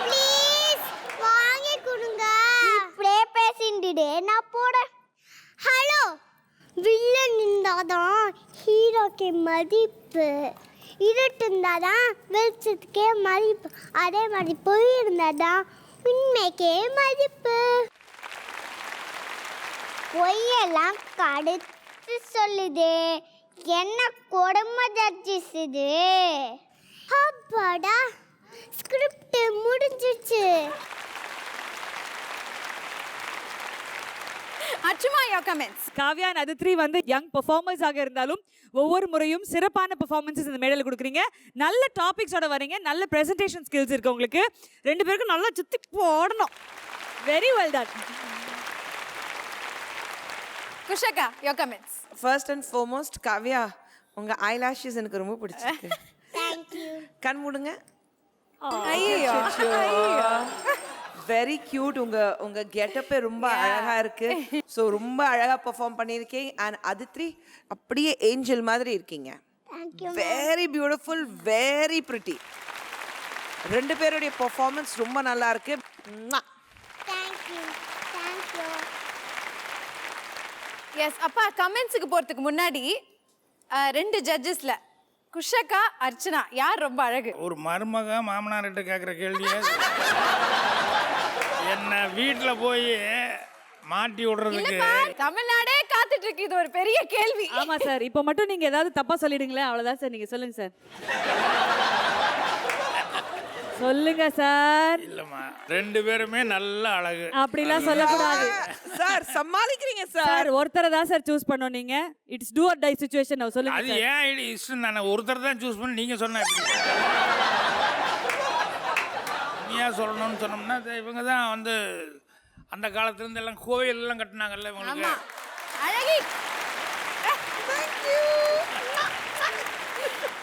Speaker 5: ப்ளீஸ் வாங்கி கொடுங்க. இப்படியே பேசிட்டு நான் போறேன். ஹலோ, வில்லன் இருந்தாதான் ஹீரோக்கு மதிப்பு, இருட்டு இருந்தாதான் வெளிச்சத்துக்கே மதிப்பு, அதே மாதிரி பொய் இருந்தாதான் உண்மைக்கே மதிப்பு. பொய்யெல்லாம் கடுத்து சொல்லுது. என்ன கொடுமை ஜட்ஜஸ் இது. அப்பாடா, ஸ்கிரிப்ட் முடிஞ்சிச்சு.
Speaker 1: Achuma, your comments.
Speaker 13: Kavya and அதித்ரி வந்து யங் பெர்ஃபார்மர்ஸ் ஆக இருந்தாலும் ஒவ்வொரு முறையும் சிறப்பான பெர்ஃபார்மன்ஸஸ் இந்த மேடையில் கொடுக்குறீங்க. நல்ல டாபிக்ஸோட வரீங்க, நல்ல பிரசன்டேஷன் ஸ்கில்ஸ் இருக்கு உங்களுக்கு. 2 பேருக்கும் நல்லா சுத்தி போடணும். Very well done.
Speaker 1: Kushaka, your comments.
Speaker 12: First and foremost Kavya, உங்க ஐலாஷஸ் எனக்கு ரொம்ப பிடிச்சிருக்கு.
Speaker 5: Thank you.
Speaker 12: கண் மூடுங்க.
Speaker 1: ஐயோ,
Speaker 12: வெரி கியூட். உங்க கெட்டப்பே ரொம்ப அழகா இருக்கு. ஸோ ரொம்ப அழகா பெர்ஃபார்ம் பண்ணியிருக்கீங்க. அண்ட் அதித்ரி அப்படியே ஏஞ்சல் மாதிரி இருக்கீங்க.
Speaker 5: Thank you.
Speaker 12: Very beautiful, very pretty. 2 பேருடைய பெர்ஃபார்மன்ஸ் ரொம்ப நல்லா இருக்கு.
Speaker 5: Thank you. Thank you.
Speaker 1: Yes அப்பா, கமெண்ட்ஸுக்கு போறதுக்கு முன்னாடி 2 ஜட்ஜஸ்ல குஷகா, அர்ச்சனா யார் ரொம்ப அழகு?
Speaker 11: ஒரு மருமக மாமனார்கிட்ட கேட்குற கேள்வியை என்ன வீட்டில் போய் மாட்டி விடுறதுக்கு
Speaker 1: இல்லப்பா, தமிழ்நாடே காத்துட்டு இருக்கு. இது ஒரு பெரிய கேள்வி.
Speaker 13: ஆமா சார், இப்போ மட்டும் நீங்க ஏதாவது தப்பா சொல்லிடுங்களேன், அவ்வளவுதான் சார். நீங்க சொல்லுங்க சார். சொல்லுங்க சார்.
Speaker 11: இல்லைம்மா, 2 பேருமே நல்ல அழகு.
Speaker 13: அப்படிலாம் சொல்லக்கூடாது
Speaker 12: சார். சமாளிக்கிறீங்க சார்.
Speaker 13: சார். ஒருத்தரை தான் சார் சூஸ் பண்ணோம் நீங்க. It's do or die situation. சொல்லுங்க
Speaker 11: அது
Speaker 13: சார்.
Speaker 11: ஏன் இஷ்டம் தானே, ஒருத்தர் தான் சூஸ் பண்ணி நீங்கள் சொன்ன ஏன் சொல்லணும்னு சொன்னோம்னா, இவங்க தான் வந்து அந்த காலத்துலேருந்து எல்லாம் கோயில் எல்லாம் கட்டினாங்கல்ல இவங்களுக்கு.
Speaker 1: அழகி.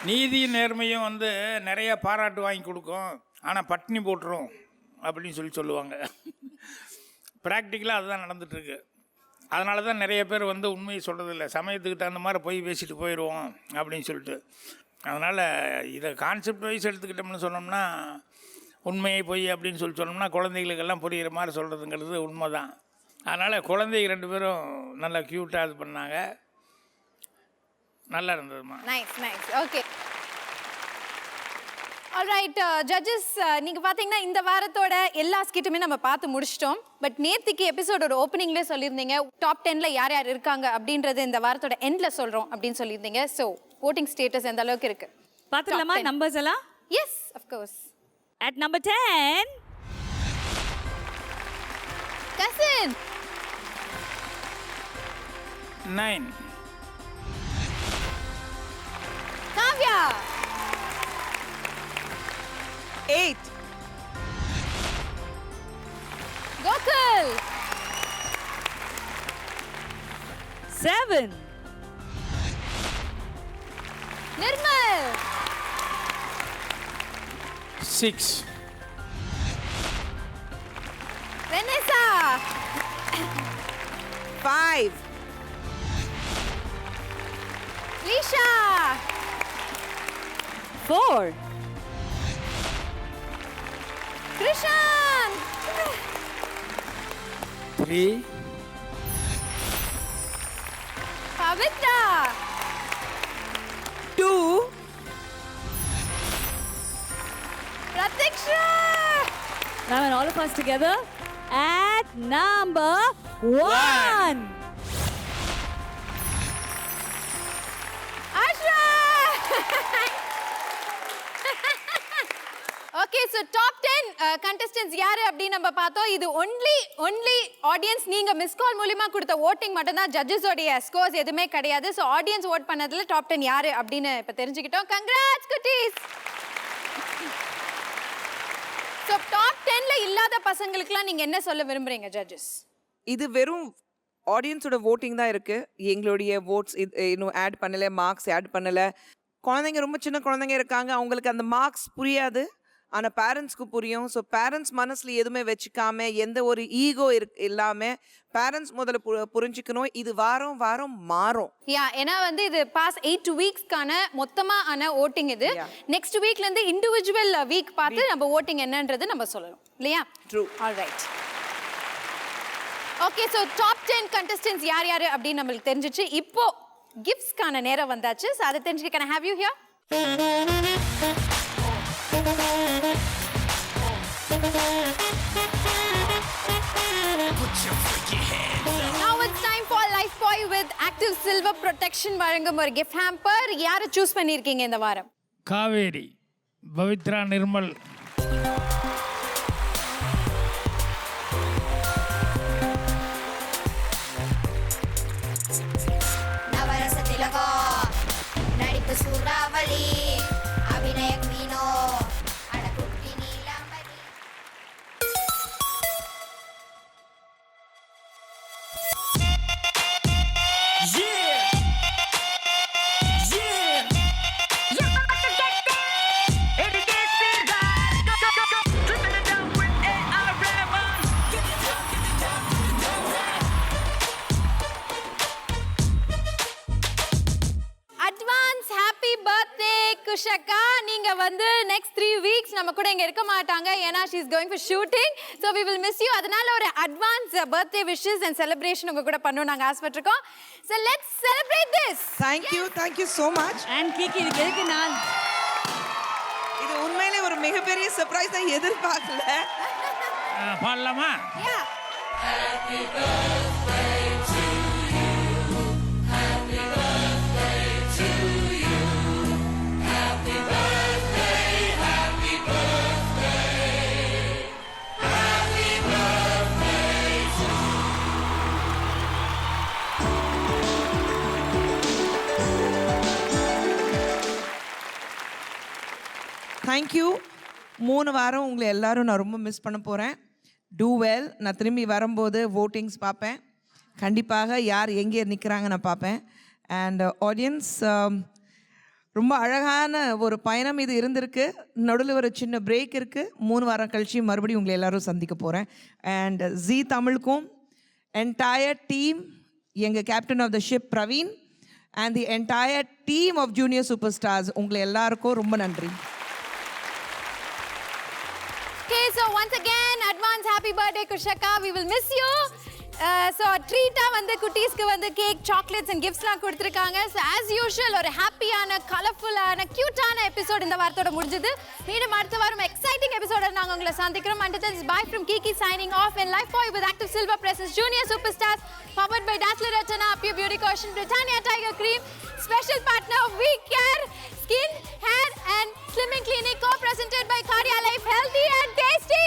Speaker 11: நீதி நேர்மையும் வந்து நிறைய பாராட்டு வாங்கி கொடுக்கும், ஆனால் பட்டினி போட்டுரும் அப்படின்னு சொல்லுவாங்க. ப்ராக்டிக்கலாக அதுதான் நடந்துகிட்ருக்கு. அதனால தான் நிறைய பேர் வந்து உண்மையை சொல்கிறதில்ல, சமயத்துக்கு தகுந்த மாதிரி போய் பேசிட்டு போயிடுவோம் அப்படின்னு சொல்லிட்டு. அதனால் இதை கான்செப்ட் வைஸ் எடுத்துக்கிட்டோம்னு சொன்னோம்னா, உண்மையை பொய் அப்படின்னு சொன்னோம்னா குழந்தைகளுக்கெல்லாம் புரிகிற மாதிரி சொல்கிறதுங்கிறது உண்மை தான். அதனால் குழந்தைங்க 2 பேரும் நல்லா க்யூட்டாக இது பண்ணாங்க, நல்லா இருந்ததுமா.
Speaker 1: Nice nice. Okay, alright judges, நீங்கள் பார்த்தீங்கன்னா இந்த வாரத்தோட எல்லா ஸ்கிட்டுமே நம்ம பார்த்து முடிச்சிட்டோம். பட் நேத்திக்கு எபிசோடோட ஓப்பனிங்லேயே சொல்லியிருந்தீங்க டாப் 10ல யார் யார் இருக்காங்க அப்படின்றது இந்த வாரத்தோட எண்ட்ல சொல்கிறோம் அப்படின்னு சொல்லியிருந்தீங்க. ஸோ voting ஸ்டேட்டஸ் எந்த அளவுக்கு இருக்கு
Speaker 13: பார்த்துக்கலாமா நம்பர்ஸ் எல்லாம்?
Speaker 1: Yes, of course.
Speaker 13: At number 10,
Speaker 1: Cousin.
Speaker 11: 9.
Speaker 1: Kavya.
Speaker 12: 8.
Speaker 1: Gokul.
Speaker 13: 7.
Speaker 1: Nirmal.
Speaker 11: 6.
Speaker 1: Vanessa.
Speaker 12: 5.
Speaker 1: Lisha.
Speaker 13: 4.
Speaker 1: Krishan.
Speaker 11: 3.
Speaker 1: Pavitra.
Speaker 12: 2.
Speaker 1: Pratiksha.
Speaker 13: Now and all of us together at number 1.
Speaker 1: Ashra. Okay, so top 10 contestants யாரு அப்படி நம்ம பார்த்தோம். இது only ஆடியன்ஸ் நீங்க மிஸ் கால் மூலமா கொடுத்த ஓட்டிங் மட்டும் தான், ஜட்ஜஸ் உடைய ஸ்கோர்ஸ் எதுவுமே கிடையாது. ஸோ ஆடியன்ஸ் ஓட் பண்ணதுல டாப் 10 யாரு அப்படின்னு இப்ப தெரிஞ்சுக்கிட்டோம். கங்க்ராட்ஸ் குட்டீஸ். ஸோ டாப் 10ல இல்லாத பசங்களுக்குலாம் நீங்க என்ன சொல்ல விரும்புறீங்க ஜட்ஜஸ்?
Speaker 12: இது வெறும் ஆடியன்ஸோட voting தான் இருக்கு. எங்களுடைய votes இன்னும் ஆட் பண்ணல, மார்க்ஸ் ஆட் பண்ணல. குழந்தைங்க ரொம்ப சின்ன குழந்தைங்க இருக்காங்க, அவங்களுக்கு அந்த மார்க்ஸ் புரியாது. ஆனால் பேரண்ட்ஸ்க்கு புரியும். ஸோ பேரண்ட்ஸ் மனசில் எதுவுமே வச்சுக்காம, எந்த ஒரு ஈகோ இல்லாமல் பேரண்ட்ஸ் முதல்ல புரிஞ்சுக்கணும். இது வாரம் வாரம் மாறும்.
Speaker 1: ஏன்னா வந்து இது பாஸ் 8 வீக்ஸ்க்கான மொத்தமான ஓட்டிங் இது. நெக்ஸ்ட் வீக்ல இருந்து இண்டிவிஜுவல் வீக் பார்த்து நம்ம ஓட்டிங் என்னன்றது நம்ம சொல்லணும் இல்லையா?
Speaker 12: True.
Speaker 1: Alright. Okay, so top 10 contestants யார் யார் அப்படின்னு நம்மளுக்கு தெரிஞ்சிச்சு. இப்போ கிஃப்ட்ஸ்க்கான நேரம் வந்தாச்சு. ஸோ அதை தெரிஞ்சுக்க can I have you here? Now it's time for Lifebuoy with Active Silver Protection வழங்கும் ஒரு gift hamper. யாரை சூஸ் பண்ணிருக்கீங்க இந்த வாரம்?
Speaker 11: காவேரி, பவித்ரா, நிர்மல்.
Speaker 5: நவரச திலகா, நடிப்பு சூறாவளி, அபிநய குயினோ, அடக்குட்டி நீலாம்பரி.
Speaker 1: அட்வான்ஸ் ஹாப்பி பர்த்டே குஷக்கா. நீங்க வந்து நெக்ஸ்ட் 3 வீக்ஸ் நம்ம கூட இங்க இருக்க மாட்டாங்க, ஏன்னா she is going for shooting, so we will miss you. அதனால ஒரு advance birthday wishes and celebration உங்க கூட பண்ணனும் நாங்க ஆசைப்பட்டிருக்கோம். So let's celebrate this.
Speaker 12: Thank you so much.
Speaker 13: And Kiki, இதுக்கு எதுக்கு நான்
Speaker 12: இது உண்மையிலே ஒரு மிகப்பெரிய சர்ப்ரைஸ் தான், எதிர்பார்க்கல.
Speaker 11: பாடலாமா?
Speaker 7: Happy birthday to you. Happy birthday to you. Happy birthday, happy birthday. Happy birthday to
Speaker 12: Thank you. 3 வாரம் உங்களை எல்லாரும் நான் ரொம்ப மிஸ் பண்ண போகிறேன். Do well. நான் திரும்பி வரும்போது வோட்டிங்ஸ் பார்ப்பேன். கண்டிப்பாக யார் எங்கே நிற்கிறாங்க நான் பார்ப்பேன். அண்ட் ஆடியன்ஸ், ரொம்ப அழகான ஒரு பயணம் இது இருந்திருக்கு. நடுவில் ஒரு சின்ன பிரேக் இருக்குது. 3 வாரம் கழிச்சு மறுபடியும் உங்களை எல்லாரும் சந்திக்க போகிறேன். அண்ட் ஜீ தமிழுக்கும் என்டையர் டீம், எங்கள் captain of the ship Praveen and the entire team of junior super stars, உங்களை எல்லாருக்கும் ரொம்ப நன்றி.
Speaker 1: Okay, so once again, advance happy birthday Kushaka. We will miss you. So treat வந்து குட்டீஸ்க்கு வந்து கேக், சாக்லேட்ஸ் அண்ட் கிஃப்ட்ஸ்லாம் கொடுத்துருக்காங்க. ஸோ ஆஸ் யூஷுவல் ஒரு ஹாப்பியான, கலர்ஃபுல்லான, க்யூட்டான எபிசோட் இந்த வாரத்தோட முடிஞ்சது. மீண்டும் அடுத்த வாரம் எக்ஸைட்டிங் எபிசோட நாங்கள் உங்களை சந்திக்கிறோம். Until then, bye from Kiki signing off in Lifebuoy with Active Silver presents Junior Superstars, powered by Dazzler Retina, Pure Beauty Caution, Britannia Tiger Cream, special partner We Care Skin, Hair and Slimming Clinic, co-presented by Karya Life Healthy and Tasty.